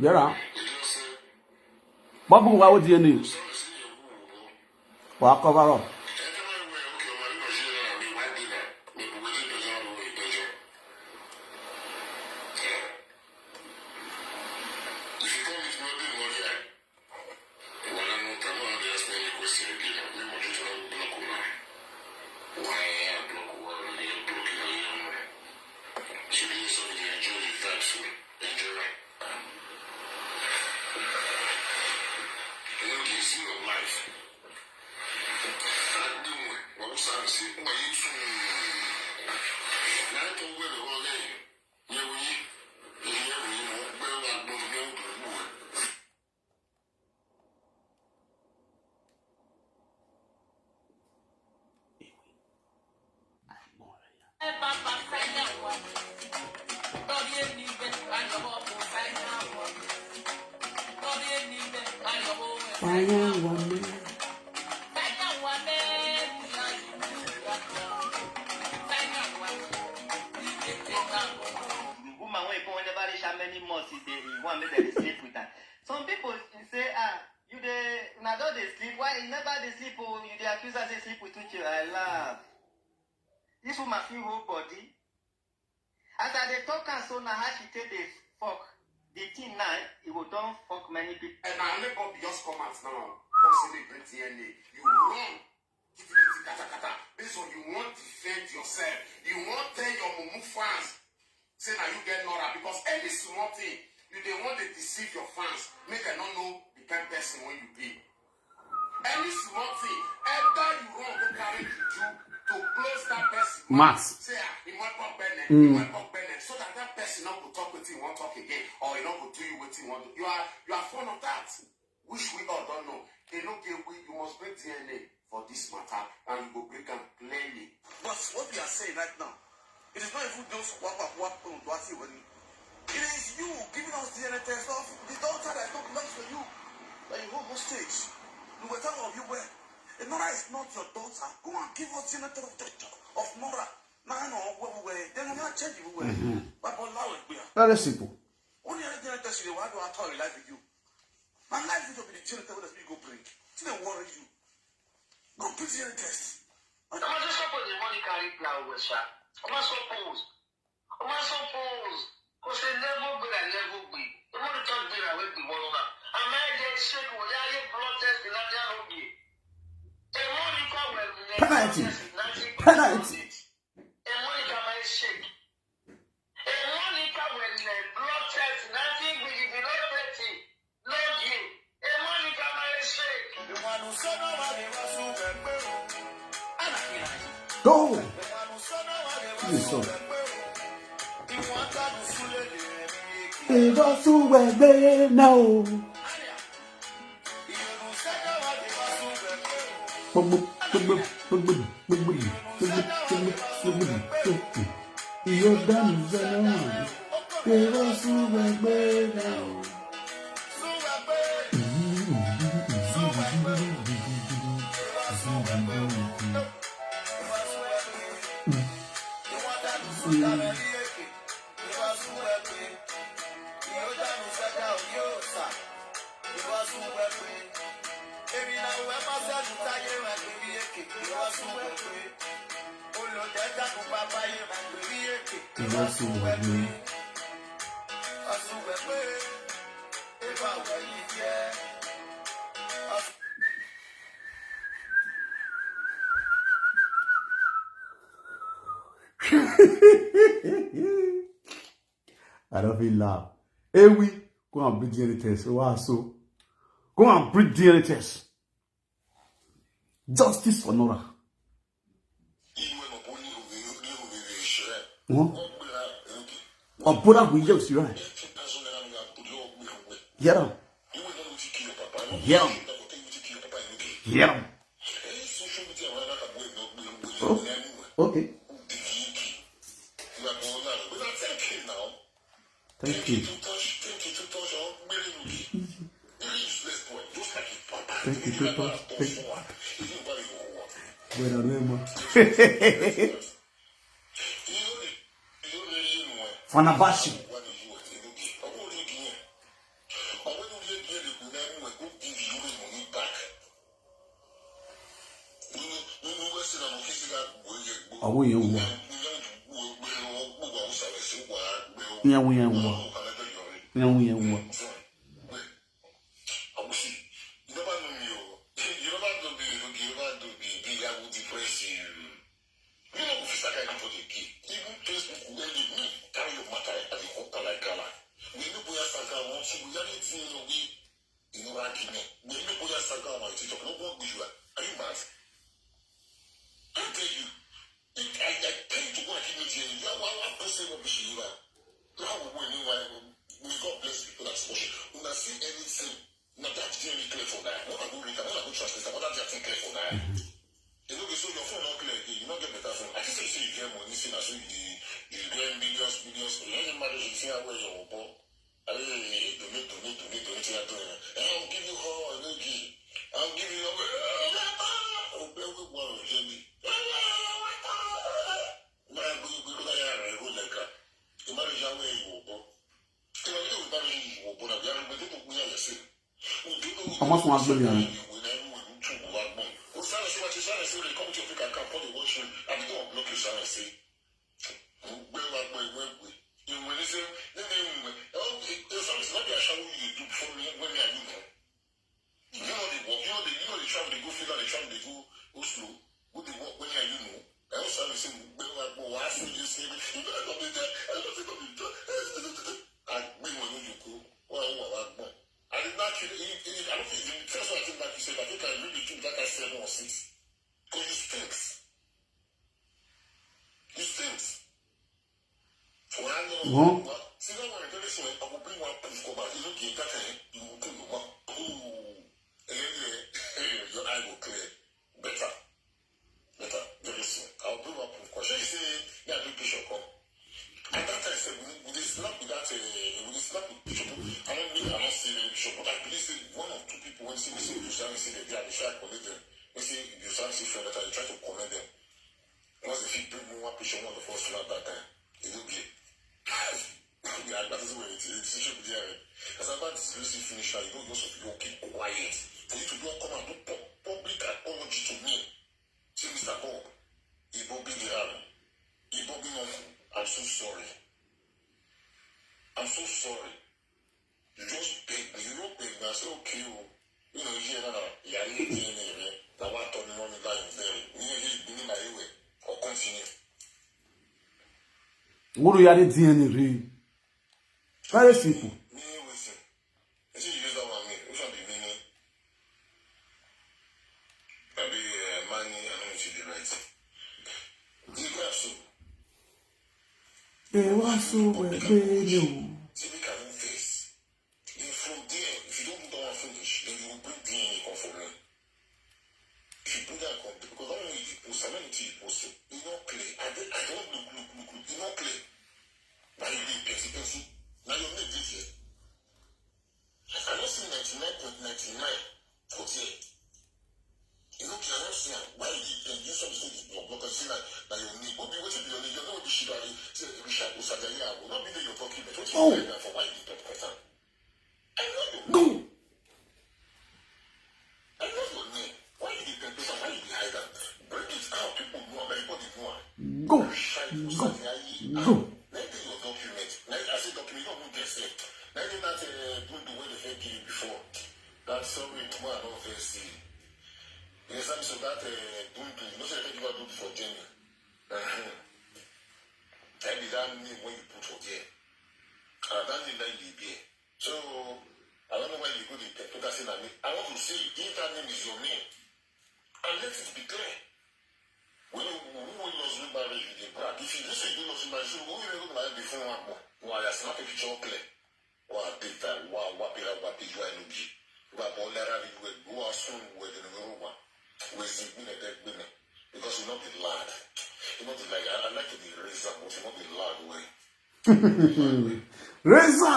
Yara. Babu wa odi eni. Wa cover up. Whenever they share many months, they want me to sleep with her. Some people say, you now don't they sleep? Why you never they sleep? Oh, you the accuser say sleep with each other. I laugh. This woman feel whole body. As they talk and so now how she take the fuck. The thing now, it will don't fuck many people. And I let God just come out now. Don't celebrate DNA. You run. This one you want to defend yourself. You want to tell your mumu fans. Say now you get Nora because any small thing you they want to deceive your fans, make them not know the kind of person when you be. Any small thing, either you run to carry you to close that person. Mass. Say he want talk Bennett, so that person not go talk with him, won't talk again, or he not go do you what he want to. You are fond of that, which we all don't know. Enogie, you must bring DNA for this matter, and you go break them plainly. But what we are saying right now. It is not even those what it is you giving us DNA test of the daughter that don't belong to you. That you hold hostage. You were telling of you where. Nora is not your daughter. Go and give us DNA test of Nora. Now I know where we were. Then we're not changing we were. But Very simple. Only DNA test you why do I tell you life with you? My life will be the DNA test that we go bring. Till they worry you. Go bring DNA test. I'm just suppose the money carry now with Sha. I'm not suppose. Because they never be and never be. They want to talk better with the one over. And I get sick with that blood test in that Enogie. A Monica will Penalty. A Monica may shake. A Monica will blood test nothing with the below 30. Love you. A Monica may shake. The one who saw no one Go. So. It was too well now. You're done. It was too well now. I don't feel love. Hey, we go and breed DNA test. So go and breed DNA test. Justice for Nora. Or we use you right. Yeah. Oh, okay. Thank you. Thank you. Bueno, Nemo. Fanabashi. Awo ye wo. Nyawo. God bless people that's watching. How much one billion? What do you have to do? Very simple. Razor.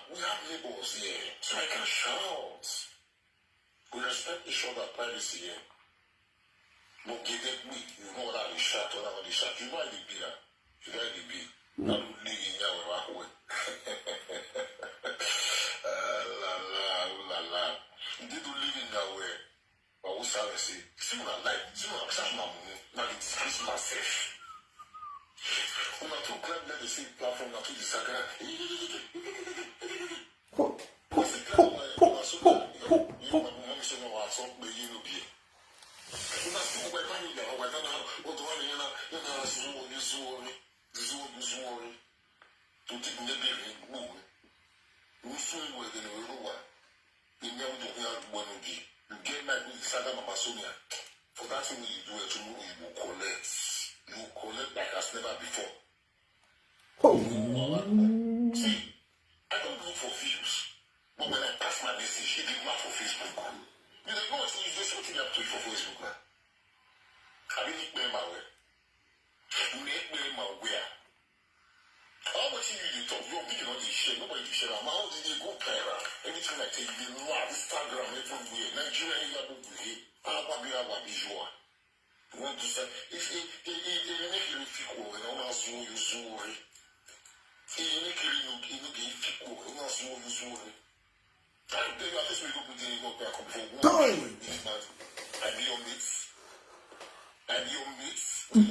We have labels here, so I can shout. We respect each other privacy here. But give it me, you know that we shout or that we shout. You know I did be that. You know I did be. I don't live in your way. La la. You did live in that way. But what's I say? See what I like. See what I'm saying. Now it's Christmas. On a tout club, let the same platform, on a tout du sacré. For that thing you do it, you will collect. You will collect like as never before. See, I don't look for views. But when I pass my message, it is not for Facebook. You don't know if you just put me up to it for Facebook now. I didn't pay my way. You didn't pay my way. How much you talk? You're big on this shit. Nobody share. How did you go, Kyra? like you know Instagram everywhere. Nigeria is a book here. What want to say if you make it equal and all else you sorry. You make it equal and all else you sorry. I think I just make up with the back up for one. I be your mates. When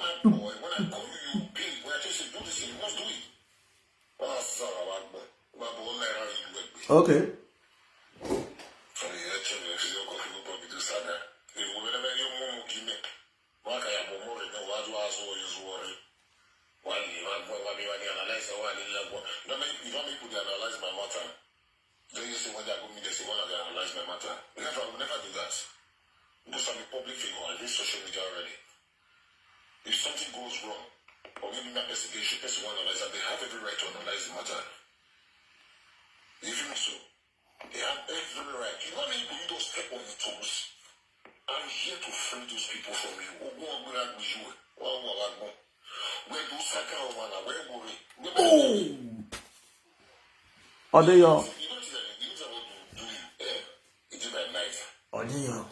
I call you, pay. When I just say do this, you must do it. Okay. If something goes wrong, or maybe not investigation, person will analyze that they have every right to analyze the matter. Even so, they have every right. You know what I mean? You don't step on the toes. I'm here to free those people from you. Where do Saka Wana? Where worry? Are they your? You don't see that the news are what to do. It's by night. Are they your?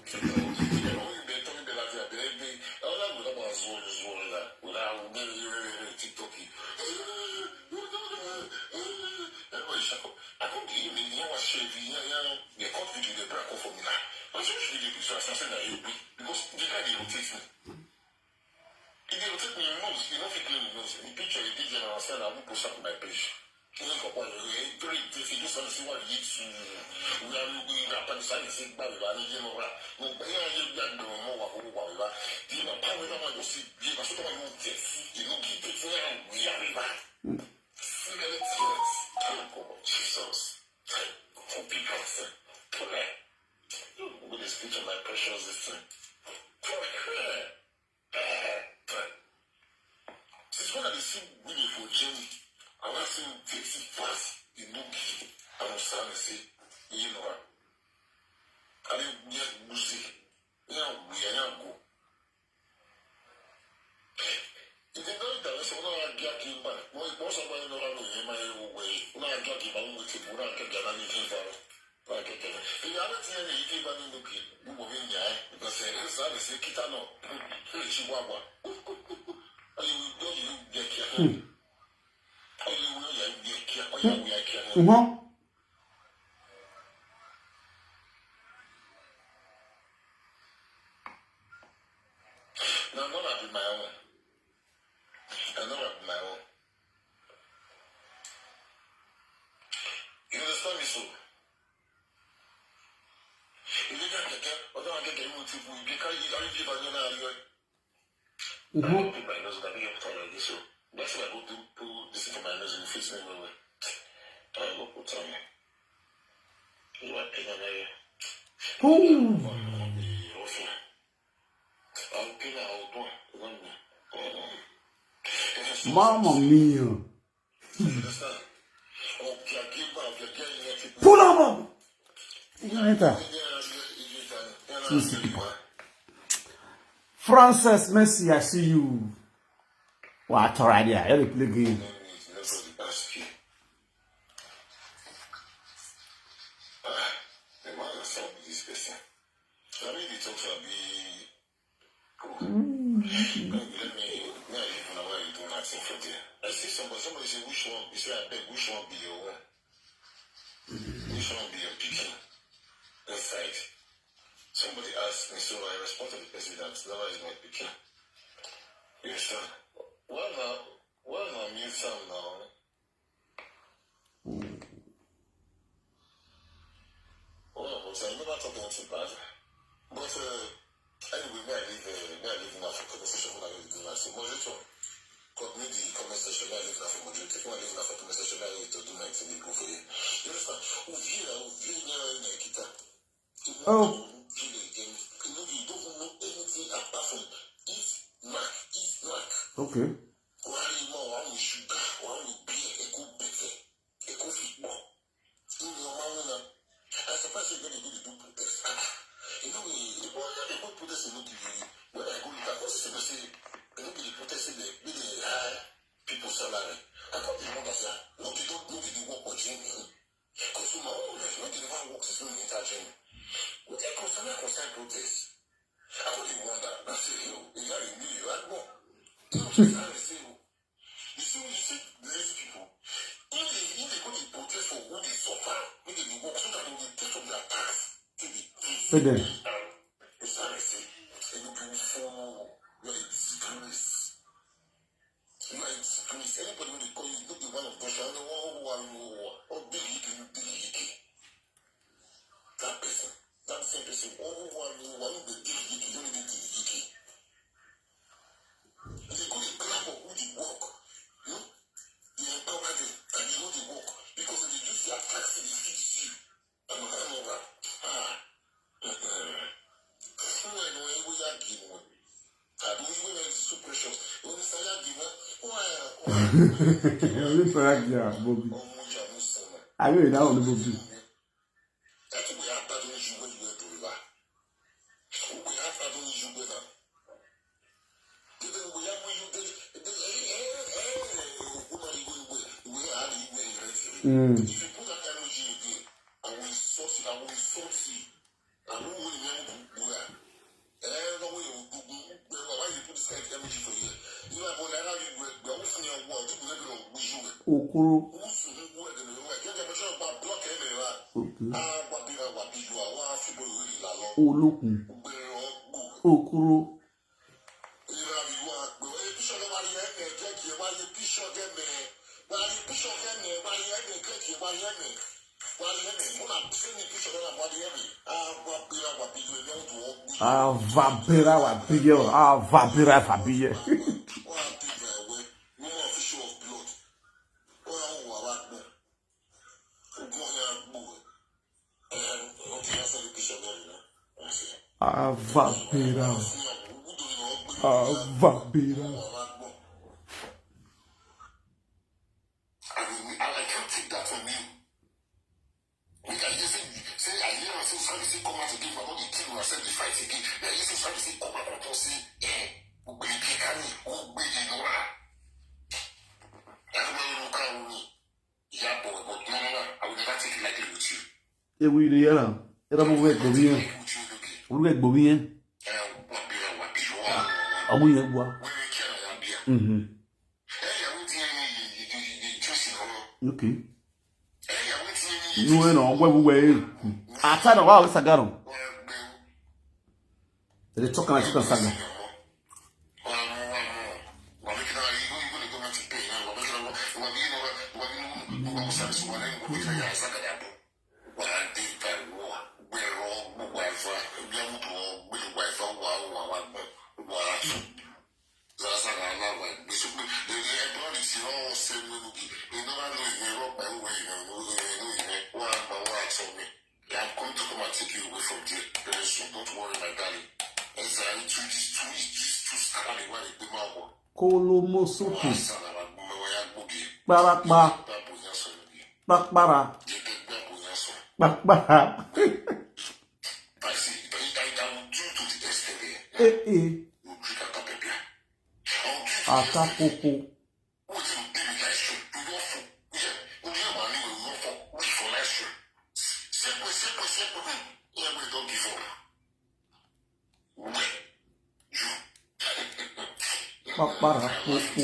Mamma mia. Pull up. Francis Messi, I see you. What already? I had to play game. Somebody asked me, so I responded to the president. Now is my picking. Yes, sir. Well, now, mute some now. Well, but I never talked anything bad. But anyway, may I live in Africa? The station when I live in Africa. Moderator, got me the comment section. May I live in Africa? Moderator, when I live in Africa, comment section. May I live to do my thing. They go for you. You understand? Oh. Okay. People salary. I can't be wondering, look, you don't know the work we're doing. Because You see, lazy people, if they go to protest for who they suffer, when they work so that they will take from their tax to the Hey there. it's not a say, and you can fall, you are a disgrace. You are a disgrace. Anybody when they call you, look the one of Russia, I know, oh, big hickey. That person, that same person, one the big hickey, you don't need the hickey. If they go to grab of who they work, you know, they empower them, and you know they work, because if they use their tax, they fix you. I'm not over. So I know we are giving one. I believe women is so precious. When you say I give Bobby. I mean, now on the Bobby. that's we have that on you when you were to river. We have that on you when we have when you did. If you put that energy again, I will insult you. I don't really know where. And I don't know where you put this kind of energy for you. You know, when I have you, we're also in your world. You never know who you are. Okuro. Who's the word in the way? You're going to block anywhere. What be you are? What people really love. Olokun. Okuro. You know, you are. But if you show nobody here, get you. Why you push your game, man? Why you push your game, man? Why you have me? Get you. Why you have me? Why you have me? When I'm saying you push your game, why you have me? What be you? Vapera Fabie. Vapera. I can't take that from you. We can just say I hear myself trying to say come out again, but not the king will accept the fight again. They are just trying to say come out and say, we can we know that. That's why you look at me. Yeah, boy, but no, I will never take it lightly with you. Et oui, il y a là. Et là, vous êtes bien. Vous êtes bien. Ah oui, il y a quoi? Ok. Nous, non, ouais. Attends, on va ça garde. C'est des trucs quand tu ça. Kolomosoto. Bakbara. Atakoko. Bakbara koko.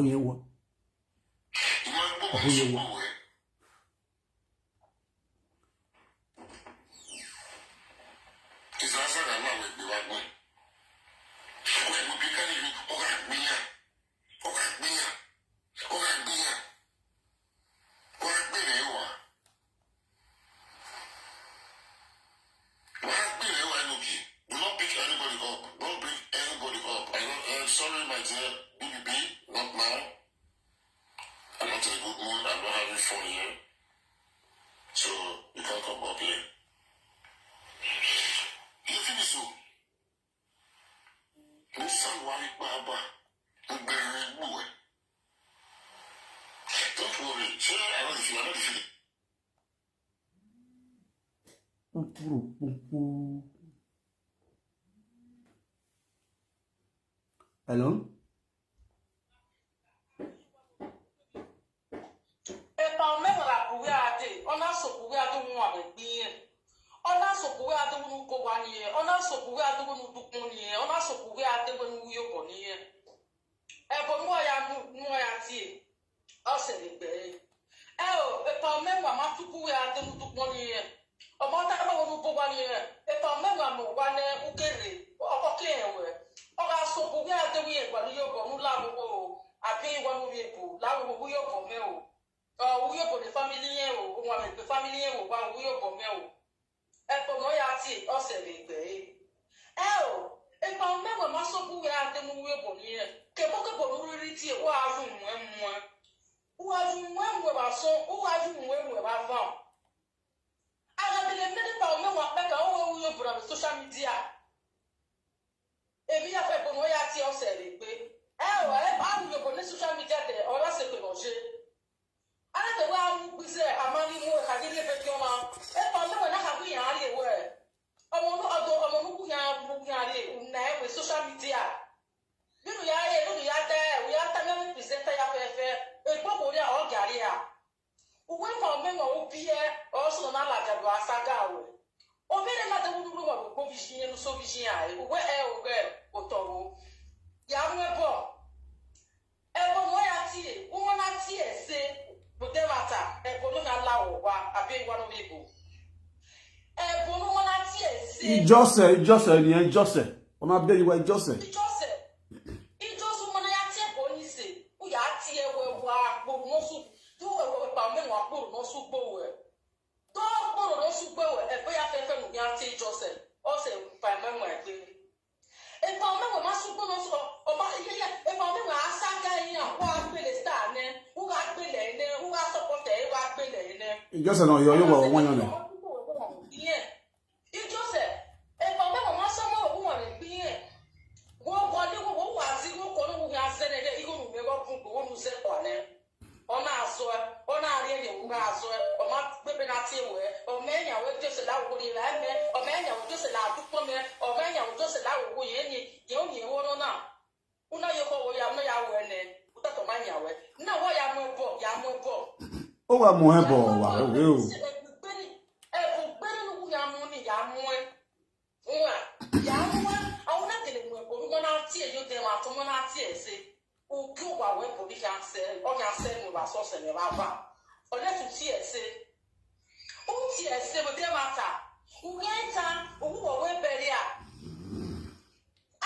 Oyewa. Oyewa. Sorry, my dear, BBB, not now. I'm not in a good mood. I'm not having fun here. So, you can't come up here. You feel so? Listen, why, Baba? Don't worry. Sure, I know the feeling. I know the feeling. Hello? Epa Eddie, ona so kuwe ade mu abegbe. Ona so kuwe ade mu ko wani, ona so kuwe ade mu dukun ni, ona so kuwe ade mu yobo ni. Ebo mu ya tie. O se le gbe. Epa Eddie ma tu kuwe ade mu dukun ni. O ma ta ba mu ko wani. Epa Eddie mo wa ne ukere. O ke ewe. Oga so kuwe ade mu egba ni yobo mu la wo abi wa mu yebu, la wo yobo me o. We are the family, the family, we are Bomel. And for no yati, or say, oh, if I remember Master who are the movie Bonia, Keboka Bonurity, who are from one. Who are from one with our son, who are from one with our farm. I have been a minute about no one back over we are social media. If you have a Bonoyati or say, oh, I'm your social media or that's a good. I don't know who say a man who has a little bit of a when I have we are where I want to go with social media. You know, we are there, we are telling presenter a Bobolia or Garia. Who went from men or Pierre also not like a Saga. Or very much the woman of Bovish and Sovicia, where Otoro. Young boy. Ever loyalty, woman at say. But there matter, a bono allow a big one of people. A bono one at yes, Joseph. On a day you were Joseph. Joseph. It just woman at your police. We are here where no soup, do a palm or no soup bower. Don't borrow no soup bower, a boy after Yati Joseph, also by memory. A palm of my soup or my if I remember a saga in a wild Philistine, who got Billy, who got supported, who got Billy. Just know you were one on it. Yeah. You just said, if I remember my summer woman being what was it? Who has said it? You will never put the one who said on it. On our soil, on our area, who has soil, or not whipping at you, or many are just allowed what you have, or many are just allowed to come in, or many are just allowed who you only hold on now. Una yo ko ya no ya we ne uta to manya we na wo ya mo bo o wa mo he bo wa we o e bu no ya mo ni ya mo wa ya mo a una tele mo bo na tie yo de ma to mo na tie se o ku wa we bo bi kan se o ya se no ba so se ne ba ba o le tu tie se mo de ma ta o ya ta o wo we beri a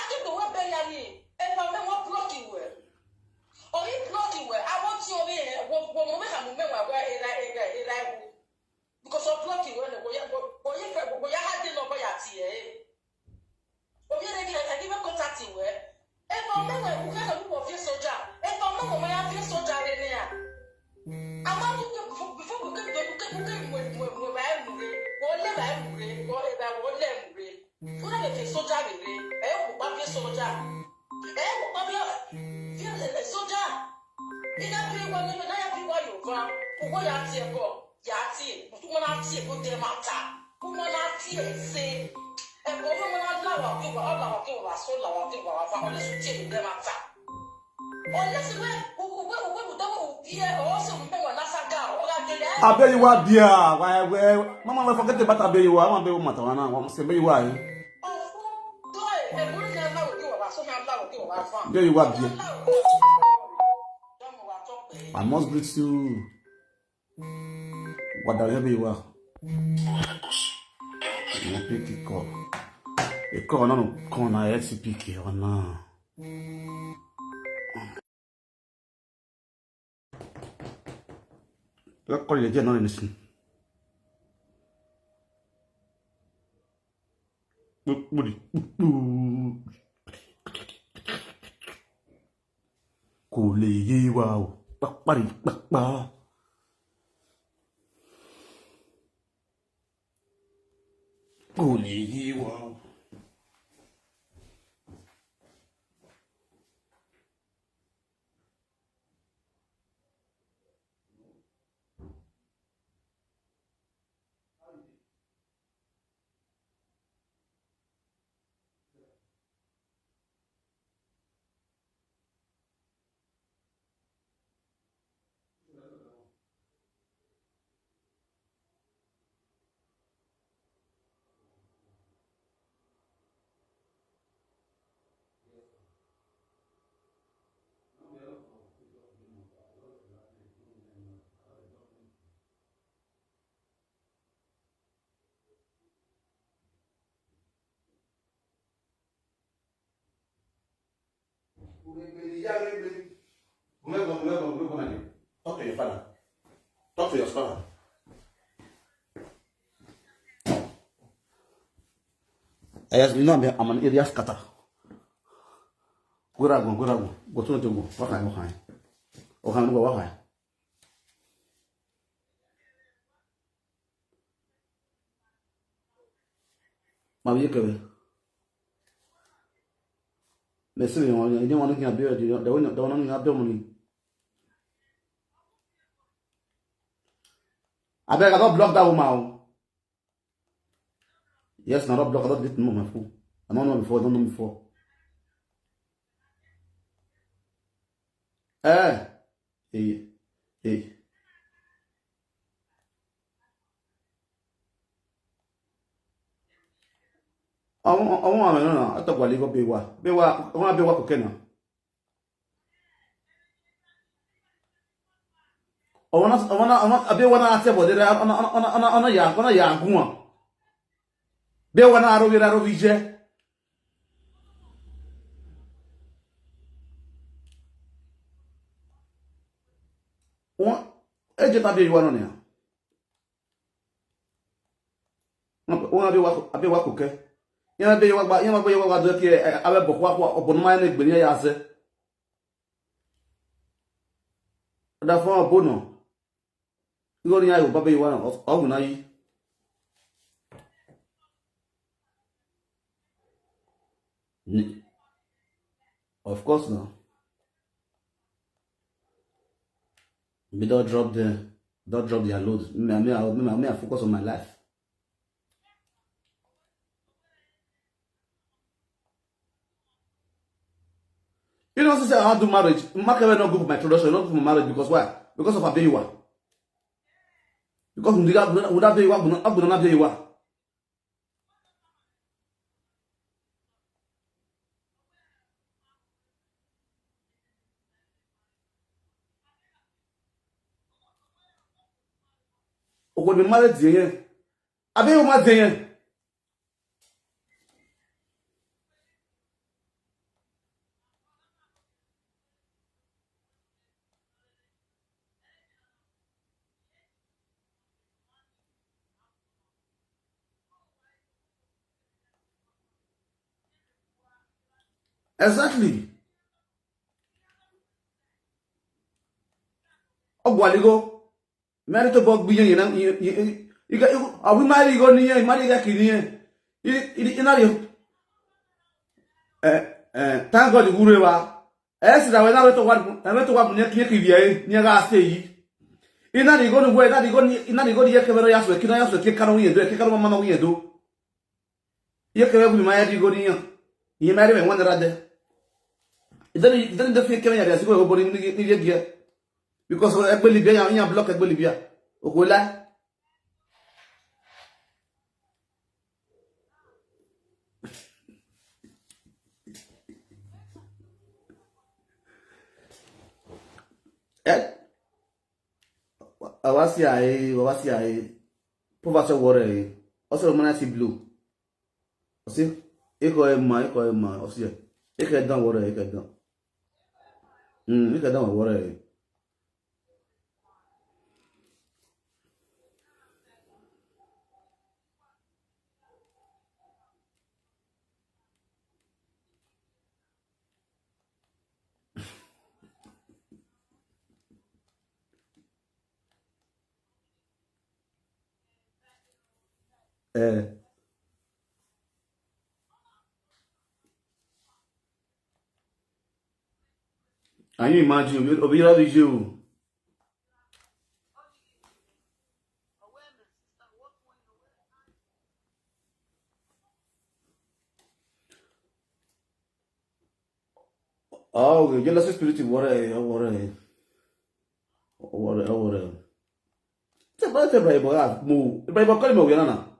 ati do we beri a ni. If I remember blocking where, or you blocking where, I want you here, because of blocking where, you had the number at here. But I give a contacting where, if I remember, we have a group of your soldier, if I remember, my have your soldier in there. I'm not before we get soldier. Soldier. In a free one, even I have you over. Who will I see a go? Yati, who will not see a good matter? Who will not see a say? And woman will allow people all our people are so low, people are found to take them matter. Unless who don't hear also remember Nasaga or that. I bet you are dear. Why, Mamma will forget about a baby. I want to be Matana. I want to say, baby, why? There you are, dear. I must greet you. Whatever you are. You pick a call. A call no corner SCP or no. Let's call it again, not anything. Kò lè yé wa o. Pápárí pápá. Kò lè yé wa o. Talk to your father. Talk to your father. Yes, you know I'm an area scatter. Go to the go. What kind of high? Or how go high? My vehicle. Let's say you don't want to get a beard, you don't want to have money. I beg I don't block that woman. Yes, I don't block, I don't get my phone. I don't know before, Hey. I want to know. I thought I go be what. I want to be what can. I want be one answer for the on a young one. Be one arrow with arrow vije. One, just be one on here. I be what okay. You know, be what do here. I will walk upon my neck when you say. That for a bono. You go near baby one of Nai. Of course, no. Me don't drop their loads. Me, I focus on my life. You know, say I want to marriage. Mark not go for my introduction, not for my marriage because why? Because of a baby. Because would that be what? I'm gonna be what? When we married, I be my day. Exactly. Ogwaligo. Married to Bob Bian, you got. Are we married? Go near, married like in here. Thank God you were. As I went to what near Kivia, near our stay. In that you go to where that you go in that you go to Yakaras, can I also take Kano and do a kick on Mama we do? Yakara with my Eddie go near. You marry me one other. It doesn't the fake as you go over in the gear. Because I believe in your block at Bolivia. Ogola. Awasi poverty water. Also manasi blue. See? Eko ema. Also, eke down water, eke down. Eke down water. Can you imagine? Obi love you. Oh, you lost spirit water. Você vai ter Bible lá, o Bible qual é meu yana?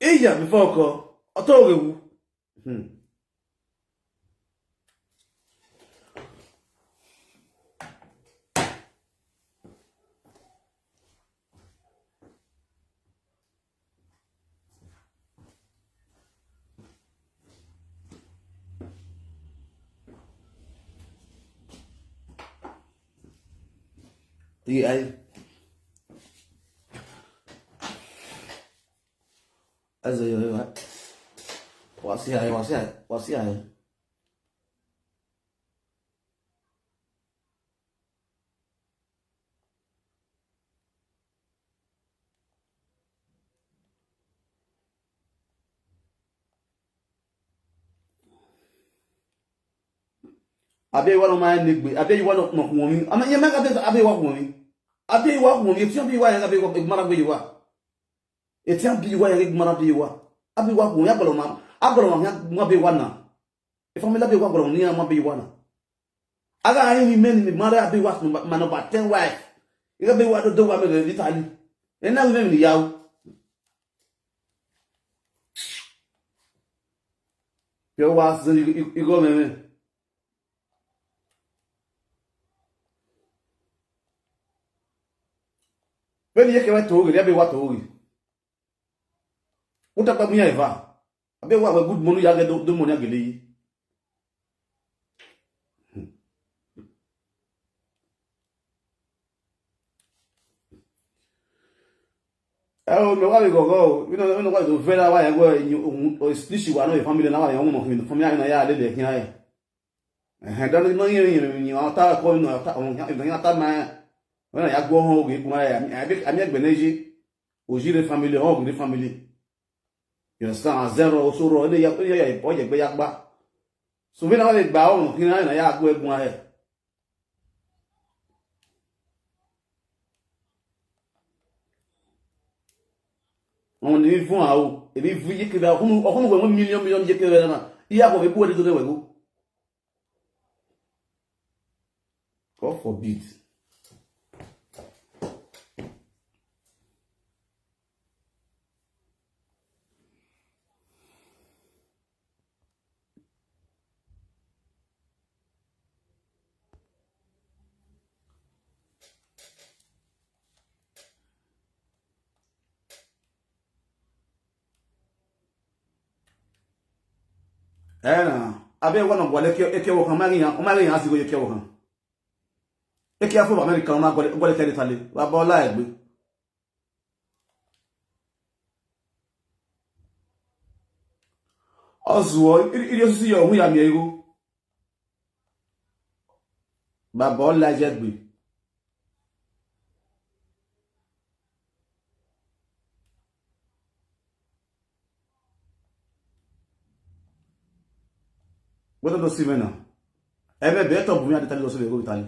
Iya, before ko, otorewu. Iya. Azo yo. Wasi ai. Abe wa no ma negbe, abe wa no kunmi. Ama ye ma ka be abe wa kunmi. Abe wa kunmi, ti abe wa ya abe wa mara gbe wa. Eti abe wa ya mara be wa. Abe wa kunmi agbolo ma ya be wa na. E family abe wa agbolo ni ma be wa na. Aga ayi ni men ni mara abe wa ma no ba 10 wife. Iga be wa do wa me le Italy. E na me ni yawo. Yo wa so igo me. When you get to abe wa to ori. Uta pa mi eva. Abe wa good money ya get do money agele yi. Oh, me wa go. We no wa do vera wa ya go o stishi wa no family na wa ya mo family na ya le kin ai. Dan no yin ni ata ko no ata on ya ta ma. When ya go home ge kuma ya ami egbeneji ojire family home the family. You understand? Zero so ro ile ya o je gbe ya gba. So we na wa le gba o kin na ya go egun ai. On ni fún a o ebi fu yike ba okunu we million yike be na iya ko be bu de do we go. God forbid. Abe wa no gole eke wo kan ma yan asigo eke wo kan. Eke afo America na gole territory wa ba ola egbe. Ozuo iri osisi yo hu ya mi ego. Baba ola jegbe. What do you see now? Ebe beto bumi adetali do se go Italy.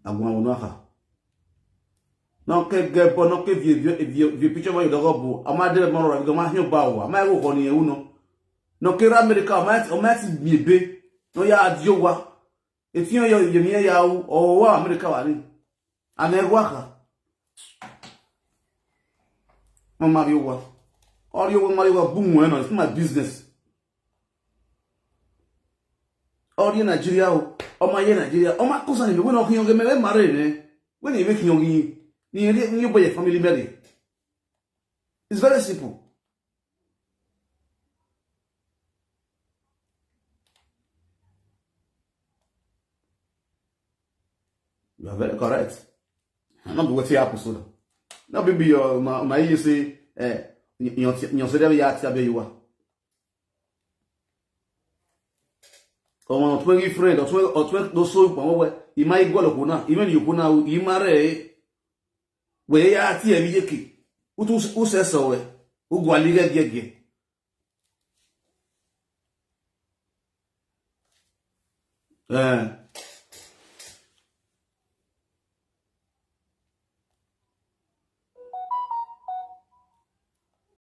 Agwa wono aka. Non ke gebo non ke vie picture mo yodo go amade mo ro ma hin ba wo ama go ni ewu no. Non ke ra America o ma ti biebe no ya adio wa. Efion yo yemi ya o wa America wa ni. Ana egwa ka. Mama bi wa. Or you will marry a boom when it's my business. Or in Nigeria, or my Nigeria, or my cousin, when you get married, when you make you buy a family married. It's very simple. You are very correct. I'm not with the episode. Now, baby, my you say, you say, ya tia be you are. Or 20 friend or 20 no so you might go to even you kuna you marry where ya tia be yeki. Who says so? Who go liga gege?